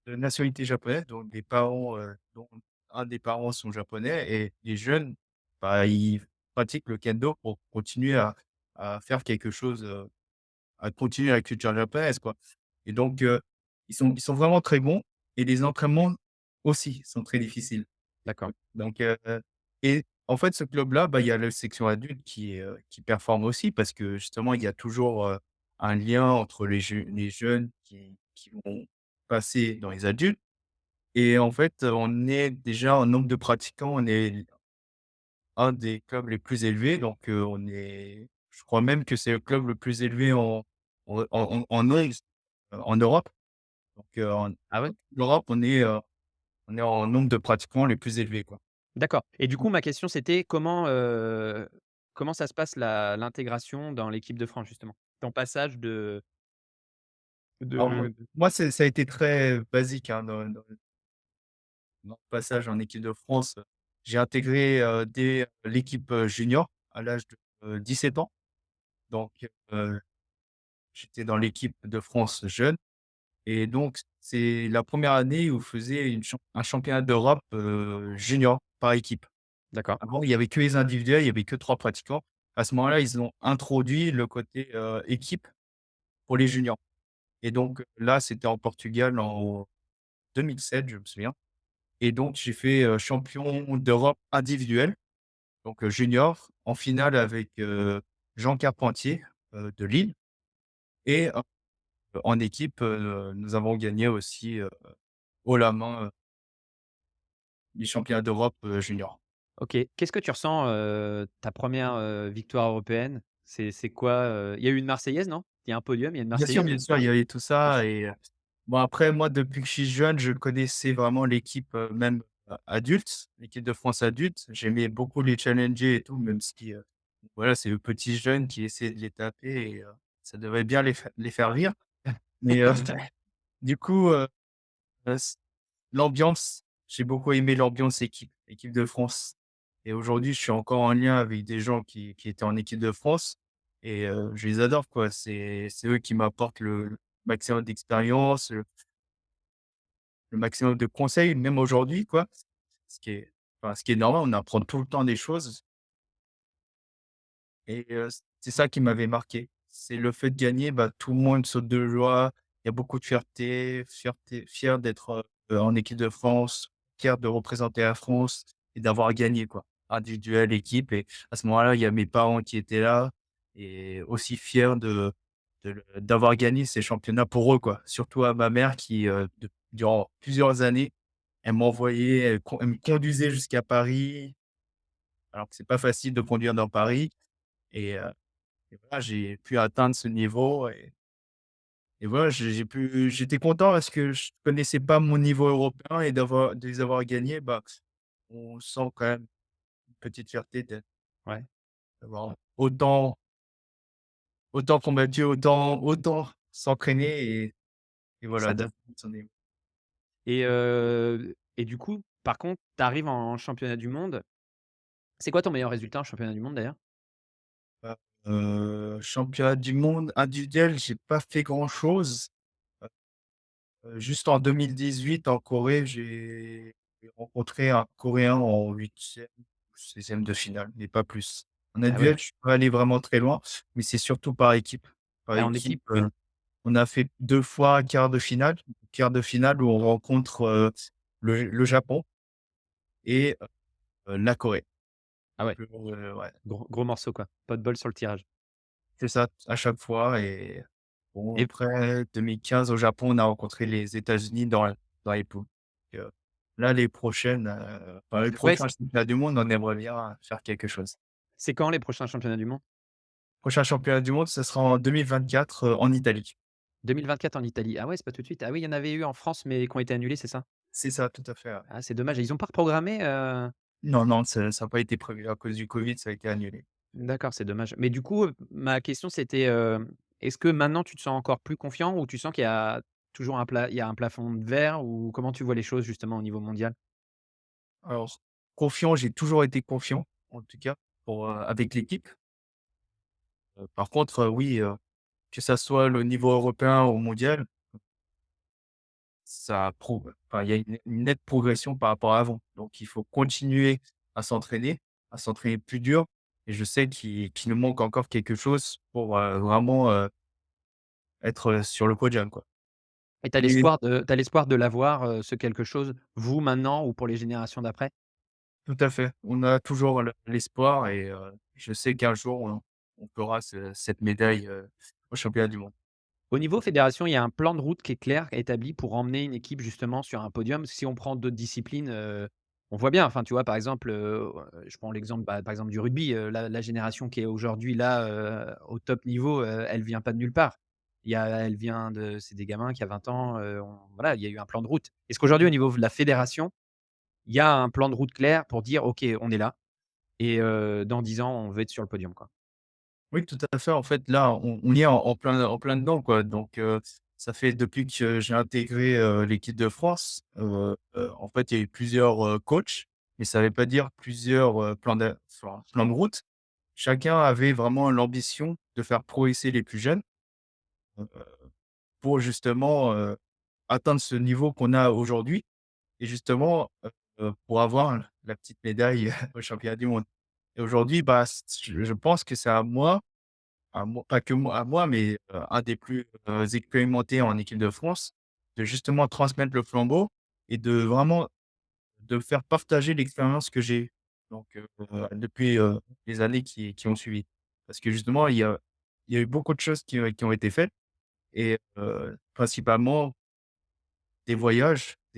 nationalité japonaise, donc des parents, dont un des parents sont japonais et les jeunes, bah, ils pratiquent le kendo pour continuer à faire quelque chose, à continuer la culture japonaise, quoi et donc ils sont vraiment très bons et les entraînements aussi sont très difficiles.
d'accord.
Donc et en fait, ce club-là, bah, il y a la section adulte qui performe aussi parce que justement, il y a toujours, un lien entre les jeunes qui vont passer dans les adultes et en fait, on est déjà en nombre de pratiquants, on est un des clubs les plus élevés, donc je crois même que c'est le club le plus élevé en Europe. Donc en
Ah ouais?
Europe, on est en nombre de pratiquants les plus élevés, quoi.
D'accord et du coup, ma question, c'était comment ça se passe l'intégration dans l'équipe de France, justement? Ton passage
Alors
de
moi, ça a été très basique, hein, dans mon passage en équipe de France. J'ai intégré, dès l'équipe, junior à l'âge de, 17 ans. Donc heu, j'étais dans l'équipe de France jeune et donc c'est la première année où on faisait un championnat d'Europe, junior par équipe.
d'accord,
Avant, il y avait que les individuels, il y avait que 3 pratiquants. À ce moment-là, ils ont introduit le côté, équipe pour les juniors et donc là, c'était en Portugal en 2007, je me souviens et donc j'ai fait, champion d'Europe individuel, donc junior, en finale avec, Jean Carpentier, de Lille et en équipe, nous avons gagné aussi, haut la main, les championnats d'Europe, juniors.
OK. Qu'est-ce que tu ressens, ta première victoire européenne? C'est quoi, il y a eu une Marseillaise, non? Il y a un podium, il y a une Marseillaise?
Bien sûr, il y avait tout ça et bon après moi depuis que je suis jeune, je connaissais vraiment l'équipe, même, adulte, l'équipe de France adulte. J'aimais beaucoup les challenger et tout, même si, voilà, c'est le petit jeune qui essaie de les taper et ça devrait bien les faire rire. Mais, du coup, s l'ambiance, j'ai beaucoup aimé l'ambiance équipe de France et aujourd'hui, je suis encore en lien avec des gens qui étaient en équipe de France et je les adore, quoi. C'est eux qui m'apportent le maximum d'expérience, le maximum de conseils, même aujourd'hui, quoi. Ce qui est ce qui est normal, on apprend tout le temps des choses et c'est ça qui m'avait marqué. C'est le fait de gagner, bah, tout le monde saute de joie. Il y a beaucoup de fier d'être, en équipe de France, fier de représenter la France et d'avoir gagné, quoi. Individuel, équipe et à ce moment-là, il y a mes parents qui étaient là et aussi fiers d'avoir gagné ces championnats pour eux, quoi. Surtout à ma mère qui, durant plusieurs années, elle m'envoyait, elle me conduisait jusqu'à Paris, alors que c'est pas facile de conduire dans Paris et voilà, j'ai pu atteindre ce niveau et voilà, j'étais content parce que je connaissais pas mon niveau européen et de les avoir gagnés, bah, on sent quand même une petite fierté
Ouais,
d'avoir autant combattu, autant s'entraîner et voilà,
s'adapte
d'atteindre son niveau.
et du coup, par contre, tu arrives en championnat du monde. C'est quoi ton meilleur résultat en championnat du monde, d'ailleurs?
Bah, championnat du monde individuel, j'ai pas fait grand-chose. Juste en 2018 en Corée, j'ai rencontré un Coréen en 8e ou 16 de finale, mais pas plus. En
Ah ouais,
individuel, je suis pas allé vraiment très loin, mais c'est surtout par équipe. Par
ah en équipe?
équipe, on a fait 2 fois quart de finale où on rencontre, le Japon et la Corée.
Ah ouais,
Ouais.
gros morceau, quoi. Pas de bol sur le tirage
C'est ça, à chaque fois et bon
et
après 2015 au Japon, on a rencontré les États-Unis dans les poules. Donc, là les
ouais,
prochains championnats du monde, on aimerait bien faire quelque chose.
c'est quand les prochains championnats du monde?
Prochain championnat du monde, ce sera en 2024, en Italie.
2024 en Italie. Ah ouais, c'est pas tout de suite. Ah oui, il y en avait eu en France, mais qui ont été annulés, c'est ça?
C'est ça, tout à fait, ouais.
Ah, c'est dommage et ils ont pas reprogrammé,
Non, non, ça a pas été prévu à cause du covid, ça a été annulé.
D'accord, c'est dommage. Mais du coup, ma question c'était, est-ce que maintenant tu te sens encore plus confiant ou tu sens qu'il y a toujours il y a un plafond de verre ou comment tu vois les choses justement au niveau mondial?
Alors confiant, j'ai toujours été confiant, en tout cas avec l'équipe. Par contre, oui, que ça soit le niveau européen ou mondial, il y a une nette progression par rapport à avant. Donc il faut continuer à s'entraîner, à s'entraîner plus dur et je sais qu'il nous manque encore quelque chose pour, vraiment, être, sur le podium, quoi.
Et
Mais
tu l'espoir de l'avoir, ce quelque chose, vous maintenant ou pour les générations d'après?
tout à fait, on a toujours l'espoir et je sais qu'un jour on aura cette médaille, aux championnats du monde.
Au niveau fédération, il y a un plan de route qui est clair, établi pour emmener une équipe justement sur un podium. Si on prend d'autres disciplines, on voit bien, enfin, tu vois, par exemple, je prends l'exemple, bah, par exemple du rugby, la génération qui est aujourd'hui là, au top niveau, elle vient pas de nulle part. Elle vient de c'est des gamins qui a 20 ans, on voilà, il y a eu un plan de route. Est-ce qu'aujourd'hui au niveau de la fédération, il y a un plan de route clair pour dire: «OK, on est là et dans 10 ans, on veut être sur le podium», quoi?
Oui, tout à fait. En fait, là, on y est en plein dedans, quoi. Donc, ça fait depuis que j'ai intégré, l'équipe de France, en fait, il y a eu plusieurs, coachs, mais ça ne veut pas dire plusieurs, plans de route. Chacun avait vraiment l'ambition de faire progresser les plus jeunes, heu, pour justement, atteindre ce niveau qu'on a aujourd'hui et justement, pour avoir la petite médaille au championnat du monde. Et aujourd'hui, bah, je pense que c'est à moi pas que moi à moi, mais un des plus, expérimentés en équipe de France, de justement transmettre le flambeau et de vraiment de faire partager l'expérience que j'ai donc depuis, les années qui ont suivi. Parce que justement, il y a eu beaucoup de choses qui ont été faites et principalement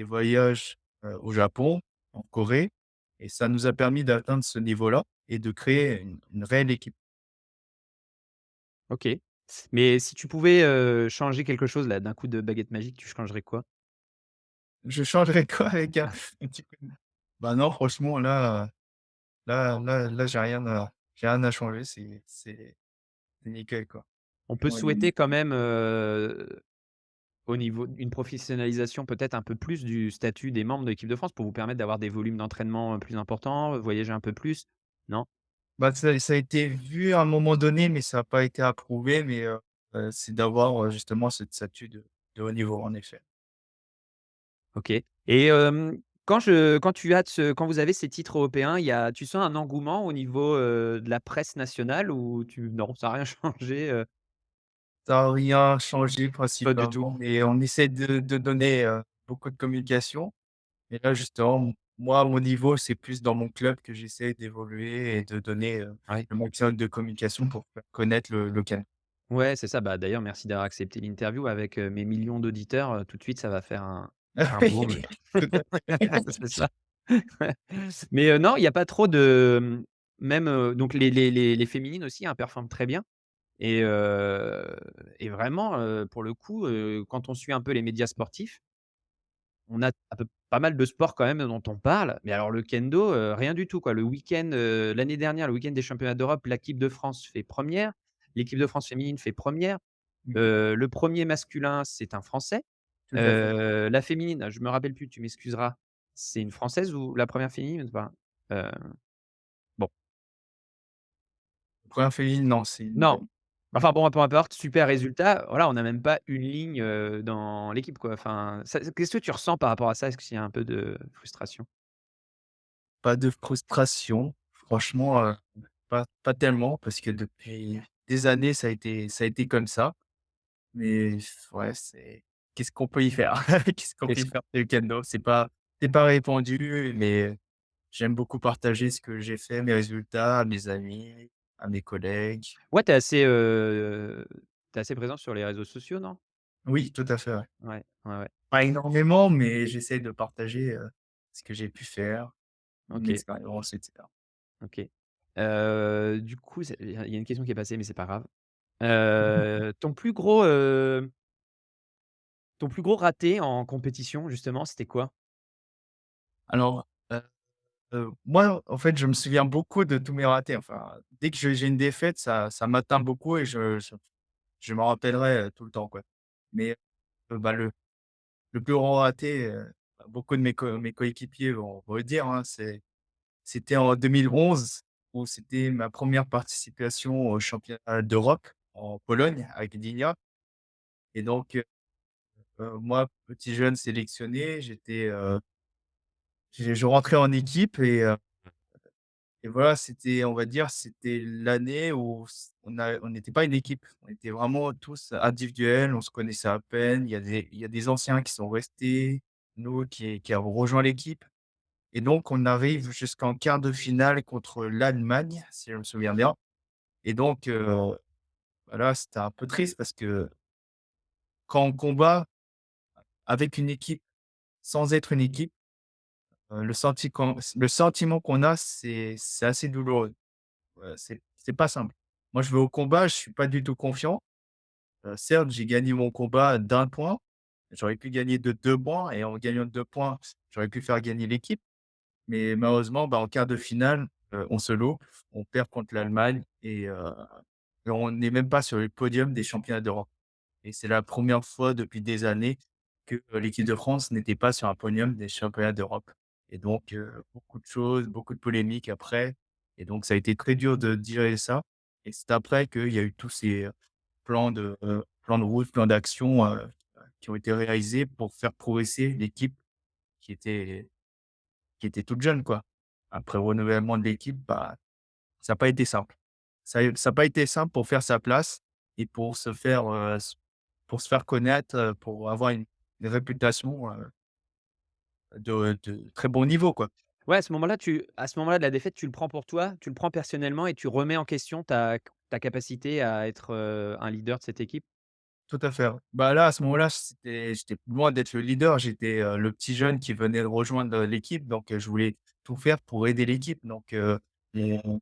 des voyages, au Japon, en Corée et ça nous a permis d'atteindre ce niveau-là et de créer une réelle équipe.
OK. Mais si tu pouvais, changer quelque chose là, d'un coup de baguette magique, tu changerais quoi?
Je changerais quoi avec un petit coup de bah, non, franchement, là, j'ai rien à changer, c'est nickel, quoi.
On peut
Franchement, il est
souhaiter quand même, au niveau d'une professionnalisation peut-être un peu plus du statut des membres de l'équipe de France pour vous permettre d'avoir des volumes d'entraînement, plus importants, voyager un peu plus, non?
bah, ça a été vu à un moment donné, mais ça a pas été approuvé, mais c'est d'avoir, justement cette statut de haut niveau, en effet.
OK. Et quand vous avez ces titres européens, tu sens un engouement au niveau, de la presse nationale ou non, ça a rien changé,
Ça a rien changé
pas du tout?
principalement, mais on essaie de donner, beaucoup de communication. Et là, justement, moi, à mon niveau, c'est plus dans mon club que j'essaie d'évoluer et de donner,
Ouais.
le maximum de communication pour faire connaître le local.
Ouais, c'est ça. Bah, d'ailleurs, merci d'avoir accepté l'interview avec, mes millions d'auditeurs, tout de suite, ça va faire un
Oui,
boom.
tout à fait.
C'est ça. Mais, non, il y a pas trop de, même, donc les féminines aussi, hein, performent très bien et vraiment, pour le coup, quand on suit un peu les médias sportifs, on a un peu pas mal de sports quand même dont on parle, mais alors le kendo, rien du tout, quoi. Le week-end, l'année dernière, le week-end des championnats d'Europe, l'équipe de France fait première, l'équipe de France féminine fait première.
Mmh.
Le premier masculin, c'est un Français.
Tout à fait.
La féminine, je me rappelle plus, tu m'excuseras, c'est une Française ou la première féminine? Enfin, heu, bon,
Première féminine, non, c'est une
non,
dame.
enfin bon, peu importe, super résultat. Voilà, on n'a même pas une ligne, dans l'équipe, quoi. Enfin, ça qu'est-ce que tu ressens par rapport à ça? Est-ce qu'il y a un peu de frustration?
Pas de frustration, franchement, pas tellement parce que depuis des années, ça a été comme ça. Mais ouais, qu'est-ce qu'on peut y faire? Qu'est-ce qu'on peut
Qu'est-ce
y faire? C'est le kendo, c'est pas répandu, mais j'aime beaucoup partager ce que j'ai fait, mes résultats à mes amis, à mes collègues.
Ouais, tu assez présent sur les réseaux sociaux, non?
Oui, tout à fait, ouais.
Ouais, ouais, ouais.
Pas énormément, mais j'essaie de partager, ce que j'ai pu faire, mon
OK,
expérience et cetera.
OK. Du coup, il y a une question qui est passée, mais c'est pas grave. Ton plus gros raté en compétition, justement, c'était quoi?
Alors, moi, en fait, je me souviens beaucoup de tous mes ratés. Enfin, dès que j'ai une défaite, ça m'atteint beaucoup et je m'en rappellerai, tout le temps, quoi. Mais, bah, le plus grand raté, beaucoup de mes coéquipiers vont le dire, hein, c'était en 2011 où c'était ma première participation au championnat d'Europe en Pologne avec Gdynia et donc, moi, petit jeune sélectionné, je rentrais en équipe et voilà, on va dire, c'était l'année où on n'était pas une équipe. On était vraiment tous individuels, on se connaissait à peine. Il y a des anciens qui sont restés, nous qui avons rejoint l'équipe et donc on arrive jusqu'en quart de finale contre l'Allemagne, si je me souviens bien et donc voilà, c'était un peu triste parce que quand on combat avec une équipe, sans être une équipe, le sentiment qu'on a, c'est assez douloureux. C'est pas simple. Moi, je vais au combat, je suis pas du tout confiant. Certes, j'ai gagné mon combat d'1 point. J'aurais pu gagner de 2 points et en gagnant de 2 points, j'aurais pu faire gagner l'équipe. Mais malheureusement, bah, en quart de finale, on se loupe, on perd contre l'Allemagne et on n'est même pas sur le podium des championnats d'Europe. Et c'est la première fois depuis des années que, l'équipe de France n'était pas sur un podium des championnats d'Europe. Et donc, beaucoup de choses, beaucoup de polémiques après. Et donc ça a été très dur de digérer ça. Et c'est après qu'il y a eu tous ces, plans de route, plans d'action, qui ont été réalisés pour faire progresser l'équipe qui était qui était toute jeune, quoi. Après le renouvellement de l'équipe, bah, ça n'a pas été simple. Ça a pas été simple pour faire sa place et pour se faire connaître, pour avoir une réputation, de très bon niveau, quoi.
Ouais, à ce moment-là de la défaite, tu le prends pour toi, tu le prends personnellement et tu remets en question ta capacité à être, un leader de cette équipe?
tout à fait, ouais. Bah, là, à ce moment-là, j'étais loin d'être le leader, j'étais, le petit jeune qui venait de rejoindre, l'équipe, donc je voulais tout faire pour aider l'équipe, donc mon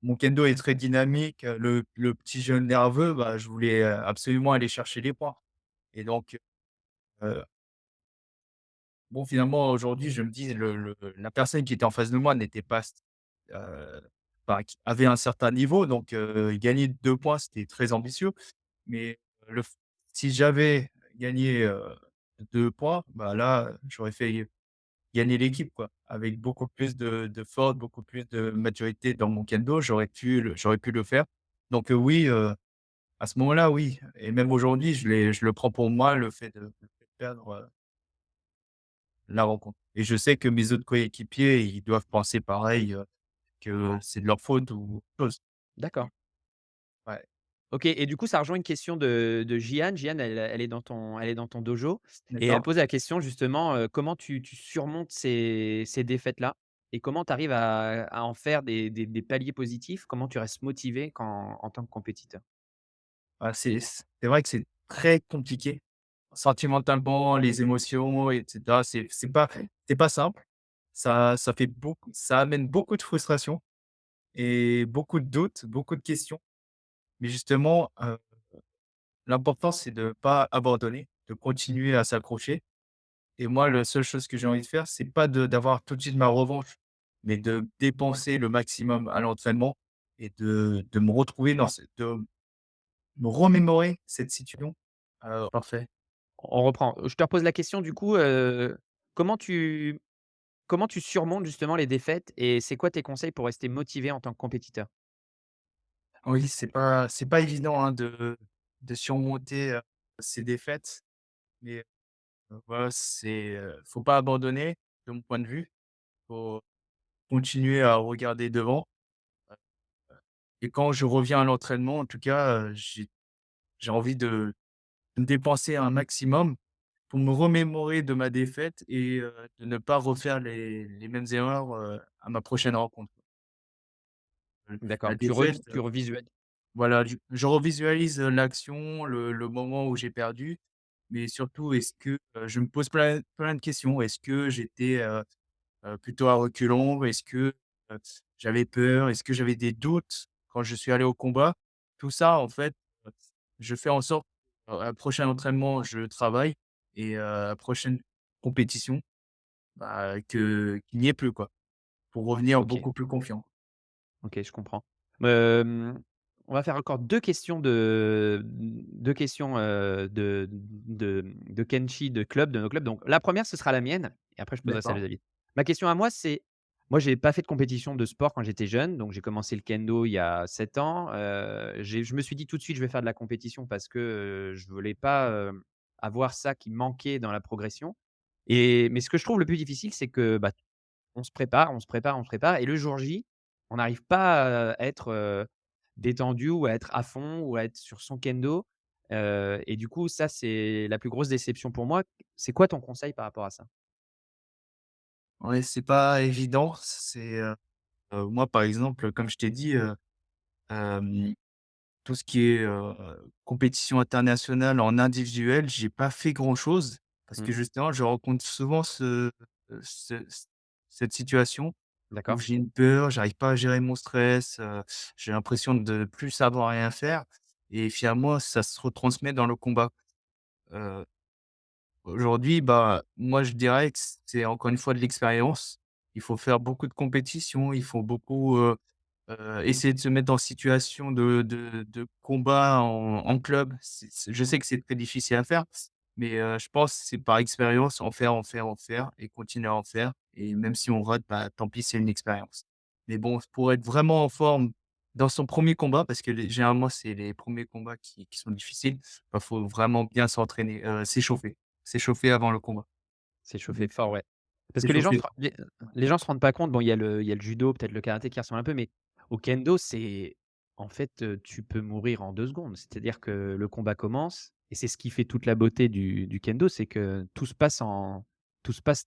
mon kendo est très dynamique, le petit jeune nerveux, bah, je voulais, absolument aller chercher les points et donc heu, bon, finalement, aujourd'hui, je me dis le la personne qui était en face de moi n'était pas heu, qui avait un certain niveau, donc gagner 2 points, c'était très ambitieux. Mais le f si j'avais gagné, 2 points, bah, là, j'aurais fait gagner l'équipe, quoi. Avec beaucoup plus de force, beaucoup plus de maturité dans mon kendo, j'aurais pu le faire. Donc oui, à ce moment-là, oui et même aujourd'hui, je le prends pour moi, le fait de perdre, la rencontre et je sais que mes autres coéquipiers, ils doivent penser pareil, que c'est de leur faute ou autre chose.
D'accord.
Ouais,
OK et du coup, ça rejoint une question de Jihan. Jihan, elle est dans ton dojo et elle
d'accord.
pose la question justement, comment tu surmontes ces défaites-là? Et comment tu arrives à en faire des paliers positifs? Comment tu restes motivé quand en tant que compétiteur?
Ah, c'est vrai que c'est très compliqué. Sentimentalement, les émotions et cetera, c'est pas simple. Ça amène beaucoup de frustration et beaucoup de doutes, beaucoup de questions. Mais justement, l'important, c'est de pas abandonner, de continuer à s'accrocher et moi, la seule chose que j'ai envie de faire, c'est pas d'avoir tout de suite ma revanche, mais de dépenser le maximum à l'entraînement et de me retrouver de me remémorer cette situation. Parfait.
On reprend. Je te repose la question du coup, comment tu comment tu surmontes justement les défaites et c'est quoi tes conseils pour rester motivé en tant que compétiteur?
Oui, c'est pas évident, hein, de surmonter, ces défaites, mais voilà, faut pas abandonner de mon point de vue. Faut continuer à regarder devant et quand je reviens à l'entraînement, en tout cas, j'ai envie de me dépenser un maximum pour me remémorer de ma défaite et de ne pas refaire les mêmes erreurs, à ma prochaine rencontre. La
D'accord,
défaite,
tu revisualises.
voilà, je revisualise, l'action, le moment où j'ai perdu, mais surtout est-ce que, je me pose plein de questions. Est-ce que j'étais, plutôt à reculons? Est-ce que, heu, j'avais peur? Est-ce que j'avais des doutes quand je suis allé au combat? Tout ça, en fait, heu, je fais en sorte, à la prochain entraînement, je travaille et à la prochaine compétition, bah, qu'il n'y ait plus, quoi, pour revenir
OK.
beaucoup plus confiant.
OK, je comprends. Hem, on va faire encore 2 questions de 2 questions, de Kenchi, de nos clubs. Donc la première, ce sera la mienne et après je poserai celle de
D'accord,
David. Ma question à moi, c'est moi, j'ai pas fait de compétition de sport quand j'étais jeune, donc j'ai commencé le kendo il y a 7 ans. Je me suis dit tout de suite: «Je vais faire de la compétition» parce que, je voulais pas, avoir ça qui manquait dans la progression mais ce que je trouve le plus difficile, c'est que, bah, on se prépare, on se prépare, on se prépare et le jour J, on n'arrive pas à être, détendu ou à être à fond ou à être sur son kendo, et du coup, ça, c'est la plus grosse déception pour moi. C'est quoi ton conseil par rapport à ça?
ouais, c'est pas évident, moi, par exemple, comme je t'ai dit, hem tout ce qui est, compétition internationale en individuel, j'ai pas fait grand-chose parce
Mmh,
que justement, je rencontre souvent cette situation où
d'accord.
j'ai une peur, j'arrive pas à gérer mon stress, j'ai l'impression de plus savoir rien faire et finalement ça se retransmet dans le combat. Heu, Aujourd'hui, bah, moi je dirais que c'est encore une fois de l'expérience. Il faut faire beaucoup de compétitions, il faut beaucoup, essayer de se mettre en situation de combat en club, je sais que c'est très difficile à faire, mais je pense que c'est par expérience, en faire et continuer à en faire et même si on rate, bah, tant pis, c'est une expérience. Mais bon, pour être vraiment en forme dans son premier combat, parce que généralement, c'est les premiers combats qui sont difficiles, bah, faut vraiment bien s'entraîner, s'échauffer avant le combat.
C'est chauffé
Donc
fort, ouais. Parce que
s'échauffer.
les gens se rendent pas compte, bon, il y a le judo, peut-être le karaté qui ressemble un peu, mais au kendo, c'est en fait, tu peux mourir en 2 secondes. C'est-à-dire que le combat commence et c'est ce qui fait toute la beauté du kendo, c'est que tout se passe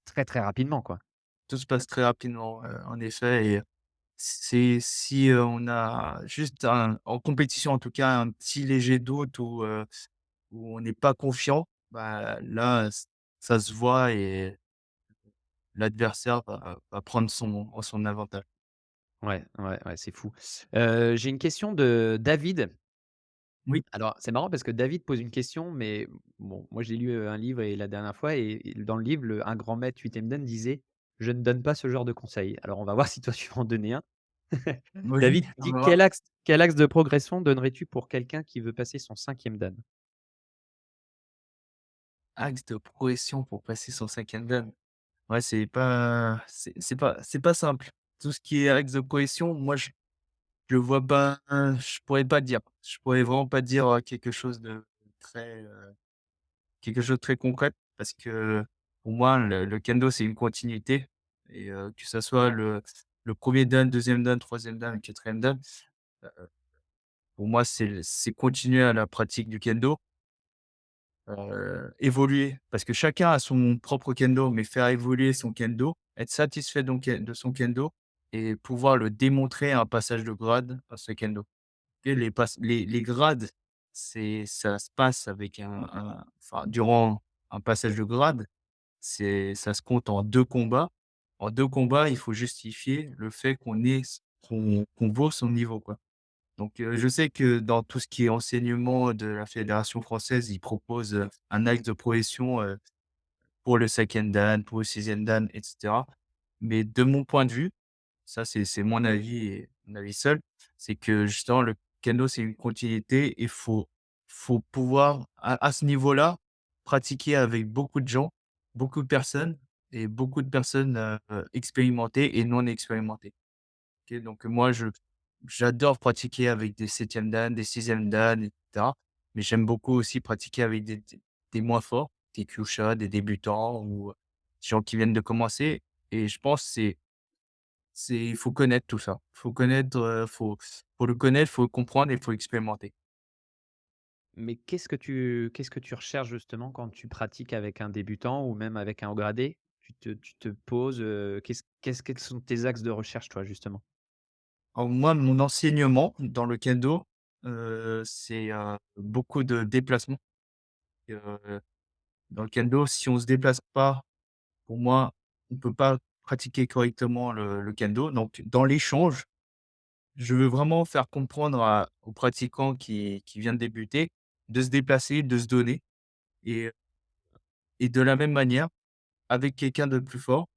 très, très rapidement, quoi.
Tout se passe très rapidement, en effet et c'est si, on a juste un en compétition en tout cas, un petit léger doute où on n'est pas confiant, bah, là, ça se voit et l'adversaire va prendre son avantage.
Ouais, ouais, ouais, c'est fou. J'ai une question de David.
Oui,
Alors, c'est marrant parce que David pose une question, mais bon, moi j'ai lu, un livre et la dernière fois et dans le livre, un grand maître Huitème Dan disait: «Je ne donne pas ce genre de conseils». Alors on va voir si toi tu vas en donner un.
oui,
David
on
dit:
va
«Quel
voir.
axe quel axe de progression donnerais-tu pour quelqu'un qui veut passer son 5e dan?»
Axe de progression pour passer son 5e dan. Ouais, c'est pas simple. Tout ce qui est axe de progression, moi, je vois pas, je pourrais pas dire. Je pourrais vraiment pas dire, quelque chose de très, quelque chose de très concret parce que pour moi, le kendo, c'est une continuité et que ça soit le 1er dan, 2e dan, 3e dan, 4e dan, heu, pour moi, c'est continuer à la pratique du kendo, évoluer parce que chacun a son propre kendo, mais faire évoluer son kendo, être satisfait de son kendo et pouvoir le démontrer à un passage de grade à ce kendo. Et les grades, ça se passe avec enfin, durant un passage de grade, ça se compte en 2 combats. En 2 combats, il faut justifier le fait qu'on vaut son niveau, quoi. Donc, je sais que dans tout ce qui est enseignement de la fédération française, ils proposent, un axe de progression, pour le 5e dan, pour le 6e dan et cetera. Mais de mon point de vue, ça, c'est mon avis et mon avis seul. C'est que justement le kendo, c'est une continuité et faut pouvoir à ce niveau-là, pratiquer avec beaucoup de gens, beaucoup de personnes et beaucoup de personnes, expérimentées et non expérimentées. OK, donc moi j'adore pratiquer avec des 7e dan, des 6e dan et cetera. Mais j'aime beaucoup aussi pratiquer avec des moins forts, des kyushas, des débutants ou, des gens qui viennent de commencer et je pense il faut connaître tout ça. Faut connaître, faut le connaître, faut le comprendre et faut expérimenter.
Mais qu'est-ce que tu recherches justement quand tu pratiques avec un débutant ou même avec un haut gradé? Tu te poses, quels sont tes axes de recherche toi justement?
Alors moi, mon enseignement dans le kendo, c'est, beaucoup de déplacements. Heu, Dans le kendo, si on se déplace pas, pour moi, on peut pas pratiquer correctement le kendo. Donc dans l'échange, je veux vraiment faire comprendre aux pratiquants qui vient de débuter, de se déplacer, de se donner et de la même manière, avec quelqu'un de plus fort.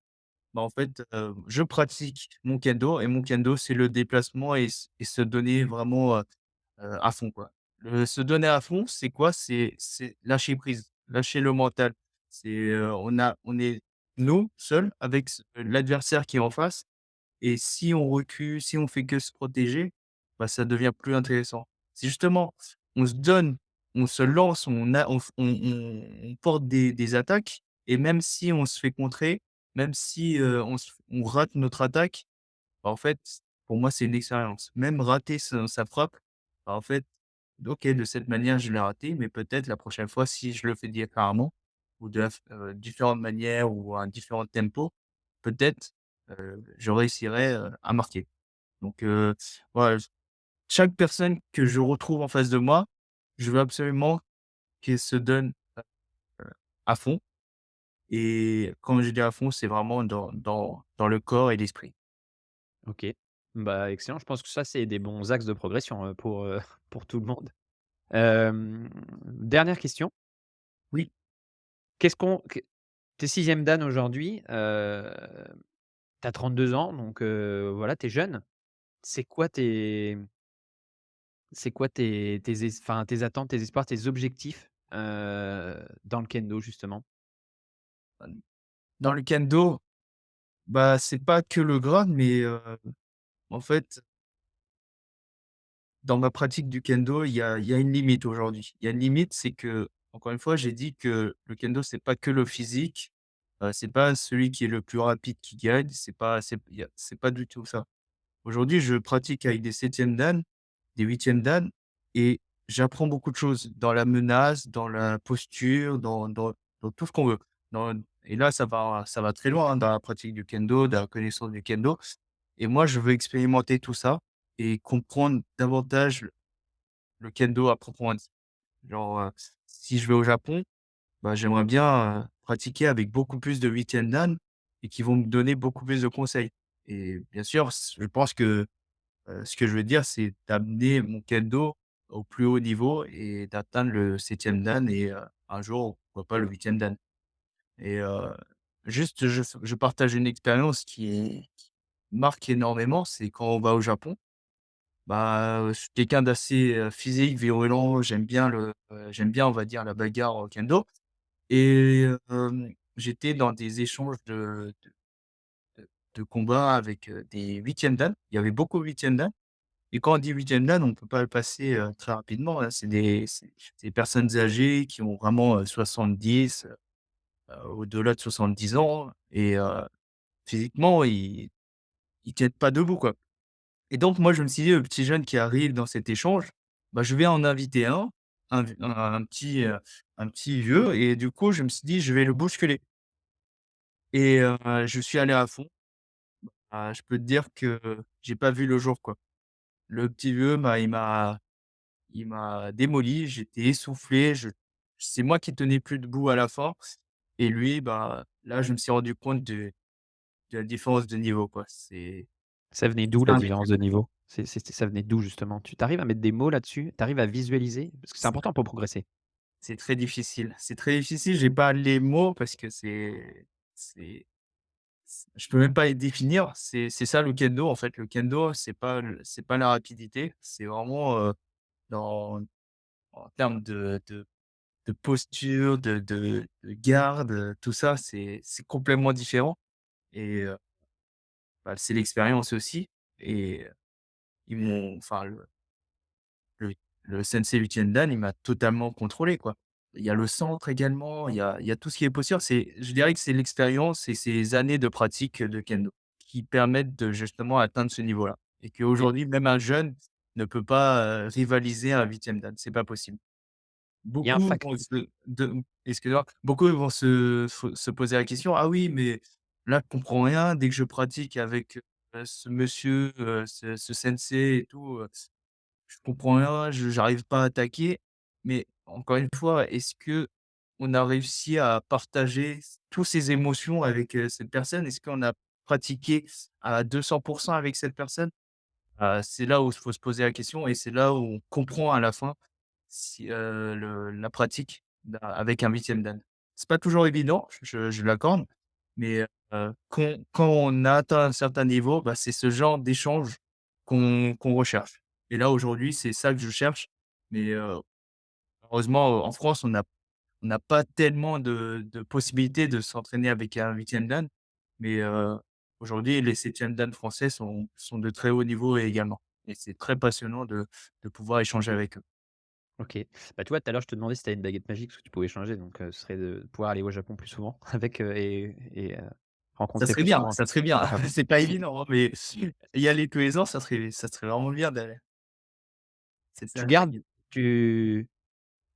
Bah, en fait, je pratique mon kendo et mon kendo, c'est le déplacement et se donner vraiment, à fond, quoi. Se donner à fond, c'est quoi? C'est lâcher prise, lâcher le mental. On est nous, seuls, avec l'adversaire qui est en face et si on recule, si on fait que se protéger, bah, ça devient plus intéressant. Si justement, on se donne, on se lance, on porte des attaques et même si on se fait contrer, même si, on rate notre attaque, bah, en fait, pour moi, c'est une expérience. Même rater sa frappe, bah, en fait, OK, de cette manière, je l'ai raté, mais peut-être la prochaine fois, si je le fais différemment ou différentes manières ou à un différent tempo, peut-être, je réussirai, à marquer. Donc, voilà, chaque personne que je retrouve en face de moi, je veux absolument qu'elle se donne, heu, à fond et quand je dis à fond, c'est vraiment dans le corps et l'esprit.
OK. Bah, excellent, je pense que ça, c'est des bons axes de progression, pour tout le monde. Dernière question,
Oui.
qu'est-ce qu'on qu tu es 6 dan aujourd'hui, tu as 32 ans donc voilà, tu es jeune. C'est quoi tes c'est quoi tes attentes, tes espoirs, tes objectifs, dans le kendo justement?
Dans le kendo, bah, c'est pas que le grade, mais, en fait, dans ma pratique du kendo, il y a une limite aujourd'hui. Il y a une limite, c'est que encore une fois, j'ai dit que le kendo, c'est pas que le physique, c'est pas celui qui est le plus rapide qui gagne, c'est pas du tout ça. Aujourd'hui, je pratique avec des 7e dan, des 8e dan et j'apprends beaucoup de choses dans la menace, dans la posture, dans tout ce qu'on veut. Dans Et là, ça va très loin, hein, dans la pratique du kendo, dans la connaissance du kendo et moi, je veux expérimenter tout ça et comprendre davantage le kendo à proprement dit. Genre, si je vais au Japon, bah, j'aimerais bien, pratiquer avec beaucoup plus de huitièmes dan et qui vont me donner beaucoup plus de conseils et bien sûr, je pense que, ce que je veux dire, c'est d'amener mon kendo au plus haut niveau et d'atteindre le septième dan et un jour, pourquoi pas le huitième dan et juste je partage une expérience qui marque énormément, c'est quand on va au Japon, bah, je suis quelqu'un d'assez, physique, virulent, j'aime bien, on va dire, la bagarre au kendo et j'étais dans des échanges de combats avec, des huitièmes dan. Il y avait beaucoup de huitièmes dan et quand on dit huitième dan, on peut pas le passer, très rapidement, hein. C'est des personnes âgées qui ont vraiment, 70, au-delà de 70 ans et physiquement, ils tiennent pas debout, quoi et donc moi, je me suis dit: «Le petit jeune qui arrive dans cet échange, bah, je vais en inviter un petit vieux» et du coup, je me suis dit: «Je vais le bousculer» et je suis allé à fond. Je peux te dire que j'ai pas vu le jour, quoi. Le petit vieux, bah, il m'a démoli, j'étais essoufflé, c'est moi qui tenais plus debout à la fin et lui, bah, là, je me suis rendu compte de la différence de niveau, quoi.
Ça venait d'où
C'est
la
un
différence de niveau? Ça venait d'où justement? Tu arrives à mettre des mots là-dessus? Tu arrives à visualiser? Parce que c'est important pour progresser.
c'est très difficile. C'est très difficile, j'ai pas les mots parce que c'est je peux même pas les définir. C'est ça le kendo, en fait. Le kendo, c'est pas la rapidité, c'est vraiment, dans en termes de posture, de garde, tout ça, c'est complètement différent et bah, c'est l'expérience aussi et ils m'ont enfin le le sensei Uchien Dan, il m'a totalement contrôlé, quoi. Il y a le centre également, il y a tout ce qui est posture. Je dirais que c'est l'expérience et ces années de pratique de kendo qui permettent de justement atteindre ce niveau-là et
Et
qu'aujourd'hui, même un jeune ne peut pas, rivaliser un huitième dan, c'est pas possible.
il y a un
Beaucoup
fac
vont se de excuse-moi, beaucoup vont se poser la question: «Ah oui, mais là, je comprends rien. Dès que je pratique avec, ce monsieur, ce sensei et tout, je comprends rien, je j'arrive pas à attaquer». Mais encore une fois, est-ce qu'on a réussi à partager tous ces émotions avec, cette personne? Est-ce qu'on a pratiqué à 200 avec cette personne? C'est là où il faut se poser la question et c'est là où on comprend à la fin si, la pratique avec un huitième dan. C'est pas toujours évident, je l'accorde, mais quand on a atteint un certain niveau, bah, c'est ce genre d'échange qu'on recherche et là, aujourd'hui, c'est ça que je cherche, mais heureusement, en France, on n'a pas tellement de possibilités de s'entraîner avec un huitième dan, mais aujourd'hui, les septièmes dan français sont de très haut niveau également et c'est très passionnant de pouvoir échanger avec eux.
OK. Bah, tu vois, tout à l'heure, je te demandais si tu avais une baguette magique parce que tu pouvais changer donc ce serait de pouvoir aller au Japon plus souvent avec, rencontrer plus souvent
Ça serait bien.
un Japonais.
C'est pas évident, hein, mais y aller tous les ans, ça serait vraiment bien d'aller. C'est
Tu
ça.
gardes tu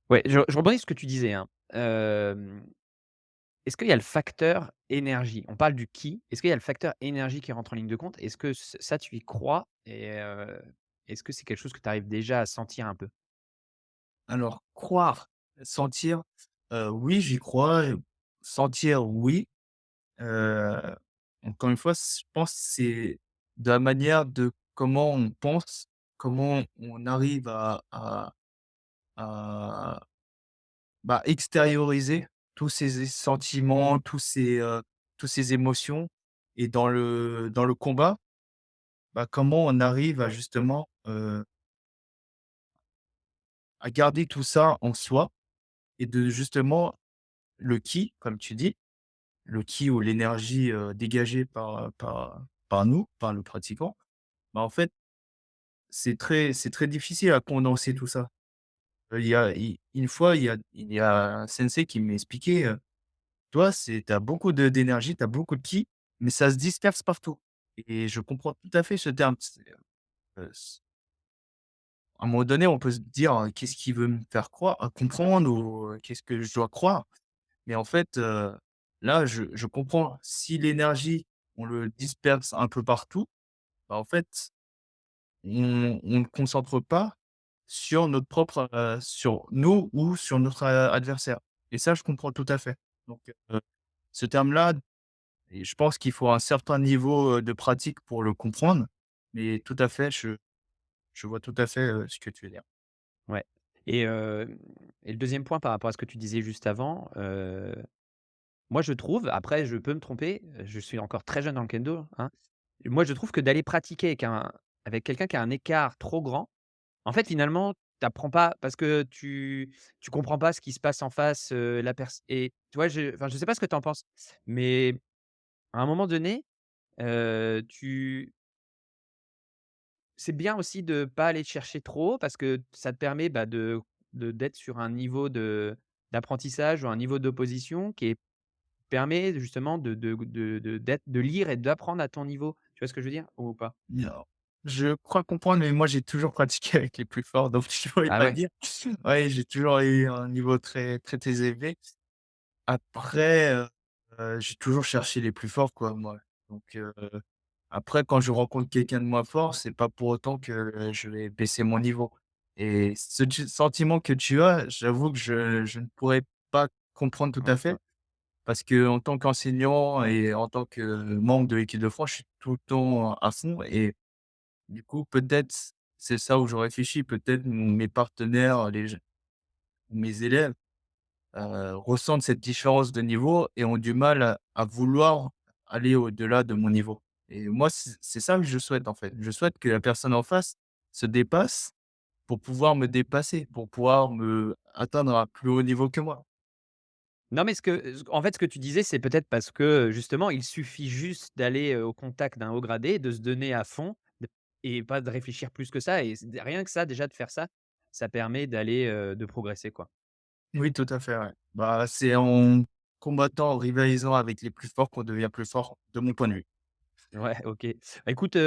Ouais, je rebondis sur ce que tu disais, hein. Est-ce qu'il y a le facteur énergie? On parle du qui. Est-ce qu'il y a le facteur énergie qui rentre en ligne de compte? Est-ce que ça, tu y crois? Et est-ce que c'est quelque chose que tu arrives déjà à sentir un peu?
Alors croire, sentir, oui, j'y crois, sentir, oui. Heu, Encore une fois, je pense que c'est de la manière de comment on pense, comment on arrive à bah, extérioriser tous ces sentiments, tous ces émotions et dans le combat, bah, comment on arrive à justement, à garder tout ça en soi et de justement le ki, comme tu dis, le ki ou l'énergie, dégagée par nous, par le pratiquant, bah, en fait, c'est très difficile à condenser tout ça. Il y a i une fois, il y a un sensei qui m'expliquait, toi, tu as beaucoup d'énergie, tu as beaucoup de ki, mais ça se disperse partout et je comprends tout à fait ce terme. S À un moment donné, on peut se dire, «Qu'est-ce qu'il veut me faire croire comprendre ou qu'est-ce que je dois croire?» Mais en fait, là, je comprends. Si l'énergie, on le disperse un peu partout, bah, en fait, on ne concentre pas sur notre propre, sur nous ou sur notre, adversaire et ça, je comprends tout à fait. Donc ce terme-là et je pense qu'il faut un certain niveau, de pratique pour le comprendre, mais tout à fait, je vois tout à fait, ce que tu veux dire.
Ouais. Et et le deuxième point par rapport à ce que tu disais juste avant, moi je trouve, après je peux me tromper, je suis encore très jeune dans le kendo, hein. Moi je trouve que d'aller pratiquer avec quelqu'un qui a un écart trop grand, en fait finalement, tu apprends pas parce que tu comprends pas ce qui se passe en face, la pers et tu vois, je sais pas ce que tu en penses, mais à un moment donné, tu c'est bien aussi de pas aller chercher trop haut parce que ça te permet, bah, d'être sur un niveau d'apprentissage ou un niveau d'opposition qui permet justement de lire et d'apprendre à ton niveau. Tu vois ce que je veux dire ou pas?
Non. Je crois comprendre, mais moi, j'ai toujours pratiqué avec les plus forts, donc je pourrais
Ah
pas
ouais?
dire. Ouais, j'ai toujours eu un niveau très, très, très élevé. Après, j'ai toujours cherché les plus forts, quoi, moi. Donc après, quand je rencontre quelqu'un de moins fort, c'est pas pour autant que, je vais baisser mon niveau et ce sentiment que tu as, j'avoue que je ne pourrais pas comprendre tout
Mmh
à fait
mh.
parce que en tant qu'enseignant et en tant que membre de l'équipe de France, je suis tout le temps à fond et du coup, peut-être, c'est ça où je réfléchis, peut-être mes partenaires, les je mes élèves, ressentent cette différence de niveau et ont du mal à vouloir aller au-delà de mon niveau et moi, c'est ça que je souhaite, en fait. Je souhaite que la personne en face se dépasse pour pouvoir me dépasser, pour pouvoir me atteindre un plus haut niveau que moi.
Non, mais en fait, ce que tu disais, c'est peut-être parce que, justement, il suffit juste d'aller, au contact d'un haut gradé, de se donner à fond d et pas de réfléchir plus que ça et rien que ça, déjà de faire ça, ça permet d'aller, de progresser, quoi.
Oui, tout à fait, ouais. Bah, c'est en combattant, en rivalisant avec les plus forts qu'on devient plus fort, de mon point de vue.
Ouais, OK. Bah, écoute,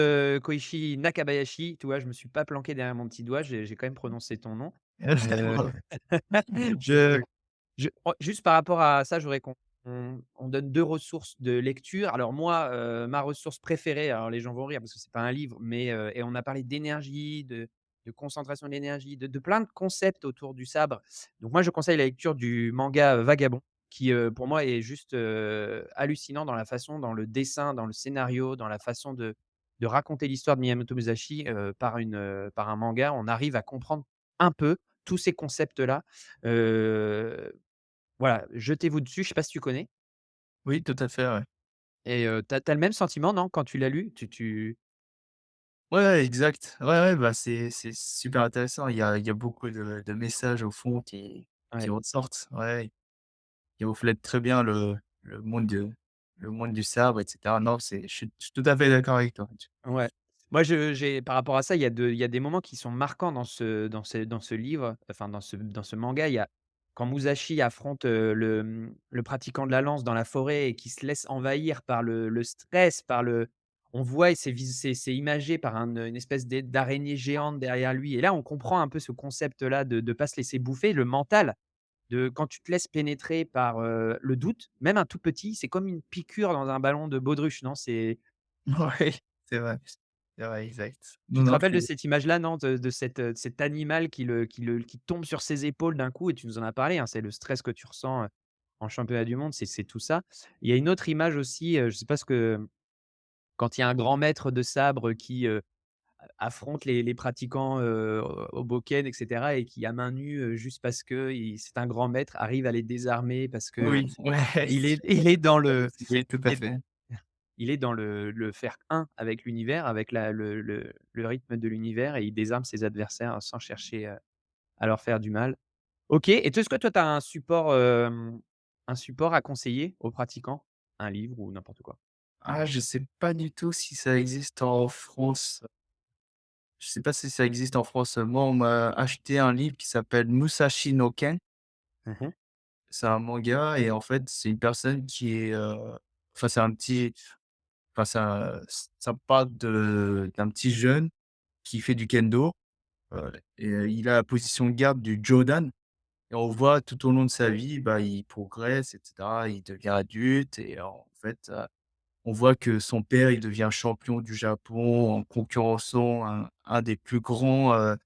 Koichi Nakabayashi, tu vois, je me suis pas planqué derrière mon petit doigt, j'ai quand même prononcé ton nom. Heu, je juste par rapport à ça, je voudrais qu'on donne 2 ressources de lecture. Alors moi, ma ressource préférée, alors les gens vont rire parce que c'est pas un livre, mais et on a parlé d'énergie, de concentration de l'énergie, de plein de concepts autour du sabre. Donc moi, je conseille la lecture du manga, Vagabond qui, pour moi est juste, hallucinant dans la façon, dans le dessin, dans le scénario, dans la façon de raconter l'histoire de Miyamoto Musashi, par un manga. On arrive à comprendre un peu tous ces concepts-là. Heu, voilà, jetez-vous dessus, je sais pas si tu connais?
Oui, tout à fait, ouais.
Et tu as le même sentiment, non, quand tu l'as lu? Tu
Ouais, ouais, exact. Ouais, ouais, bah, c'est super intéressant. Il y a beaucoup de messages au fond qui
ouais.
ressortent. Ouais, qui reflètent très bien le monde de le monde du sabre et cetera. Non, je suis tout à fait d'accord avec toi là-dessus.
Ouais. Moi, je j'ai par rapport à ça, il y a des moments qui sont marquants dans ce livre, enfin dans ce manga. Il y a quand Musashi affronte, le pratiquant de la lance dans la forêt et qui se laisse envahir par le stress, par le on voit et c'est imagé par une espèce d'araignée géante derrière lui et là, on comprend un peu ce concept-là de pas se laisser bouffer, le mental. De quand tu te laisses pénétrer par, le doute, même un tout petit, c'est comme une piqûre dans un ballon de baudruche, non? C'est
Ouais, c'est vrai. C'est vrai, exact.
Tu
Non,
te
non,
rappelles de cette image-là, non? De cet animal qui tombe sur ses épaules d'un coup et tu nous en as parlé, hein, c'est le stress que tu ressens, en championnat du monde, c'est tout ça. Il y a une autre image aussi, je sais pas ce que quand il y a un grand maître de sabre qui, affronte les pratiquants, au Bokken et cetera et qui à main nue, juste parce que c'est un grand maître, arrive à les désarmer parce que
oui, ouais,
il est dans le
oui, tout
il
à
est
fait.
il est dans le faire un avec l'univers, avec le rythme de l'univers et il désarme ses adversaires sans chercher, à leur faire du mal. OK et est-ce que toi tu as un support à conseiller aux pratiquants? Un livre ou n'importe quoi?
Ah, je sais pas du tout si ça existe en France. Je sais pas si ça existe en France. Moi, on m'a acheté un livre qui s'appelle Musashi no Ken.
Mmh mh.
C'est un manga et en fait, c'est une personne qui est, enfin, c'est un petit enfin, ça parle d'un petit jeune qui fait du kendo, et il a la position de garde du Jodan et on voit tout au long de sa vie, bah, il progresse et cetera. Il devient adulte et en fait, on voit que son père, il devient champion du Japon en concurrençant un des plus grands,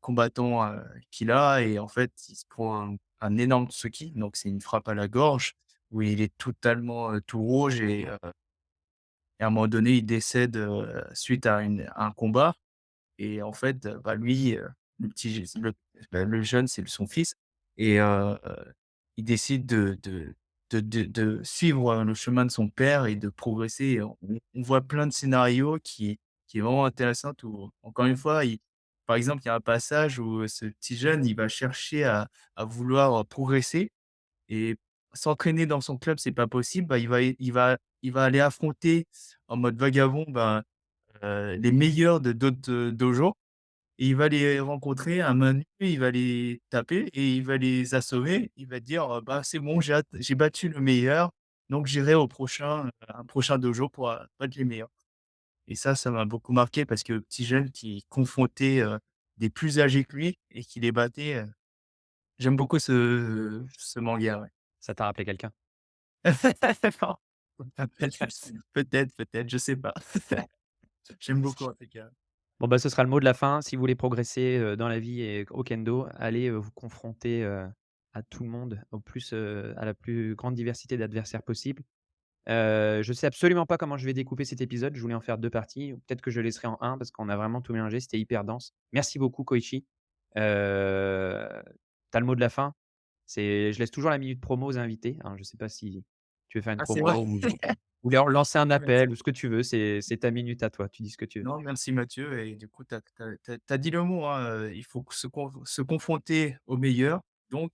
combattant, qu'il a et en fait, il se prend un énorme tsuki, donc c'est une frappe à la gorge où il est totalement, tout rouge et à un moment donné, il décède, suite à un combat et en fait, bah, lui, le petit le jeune, c'est son fils et il décide de suivre, le chemin de son père et de progresser et on voit plein de scénarios qui est vraiment intéressante où encore une fois, par exemple, il y a un passage où, ce petit jeune, il va chercher à vouloir, progresser et s'entraîner dans son club, c'est pas possible, bah, il va aller affronter en mode vagabond, ben, les meilleurs de d'autres, dojos et il va les rencontrer à main nue, il va les taper et il va les assommer. Il va dire, «Bah, c'est bon, j'ai battu le meilleur, donc j'irai au prochain, un prochain dojo pour, battre les meilleurs» et ça m'a beaucoup marqué parce que petit jeune qui confrontait, des plus âgés que lui et qui les battait, j'aime beaucoup ce manga, ouais.
Ça t'a rappelé quelqu'un?
Non. Peut-être, je sais pas. J'aime beaucoup en tout cas.
Bon, bah, ce sera le mot de la fin. Si vous voulez progresser, dans la vie et au kendo, allez, vous confronter, à tout le monde, à la plus grande diversité d'adversaires possible. Je sais absolument pas comment je vais découper cet épisode. Je voulais en faire 2 parties, ou peut-être que je le laisserai en un parce qu'on a vraiment tout mélangé, c'était hyper dense. Merci beaucoup Koichi. Tu le mot de la fin? Je laisse toujours la minute promo aux invités, hein, je sais pas si tu veux faire une
Ah c'est vrai?
promo ou leur lancer un
Merci.
appel ou ce que tu veux, c'est ta minute à toi, tu dis ce que tu veux.
Non, merci Mathieu et du coup, tu as dit le mot, hein, il faut se confronter aux meilleurs. Donc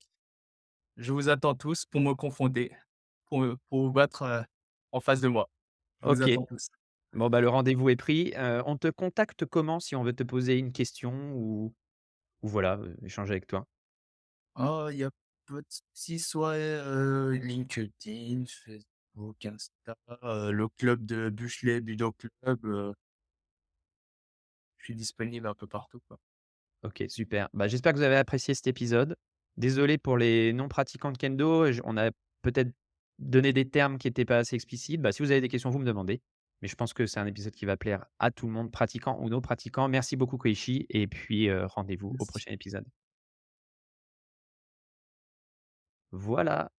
je vous attends tous pour me confronter, pour vous battre, en face de moi. Je vous
OK.
attends tous.
Bon, bah, le rendez-vous est pris. On te contacte comment si on veut te poser une question ou voilà, échanger avec toi?
Oh, il y a pas de souci, soit, LinkedIn, Facebook, Insta, le club de Buchelet Budo Club, je suis disponible un peu partout, quoi.
OK, super. Bah, j'espère que vous avez apprécié cet épisode. Désolé pour les non pratiquants de kendo, on a peut-être donné des termes qui étaient pas assez explicites. Bah, si vous avez des questions, vous me demandez. Mais je pense que c'est un épisode qui va plaire à tout le monde, pratiquant ou non pratiquant. Merci beaucoup Koichi et puis, rendez-vous au
Merci.
prochain épisode. Voilà.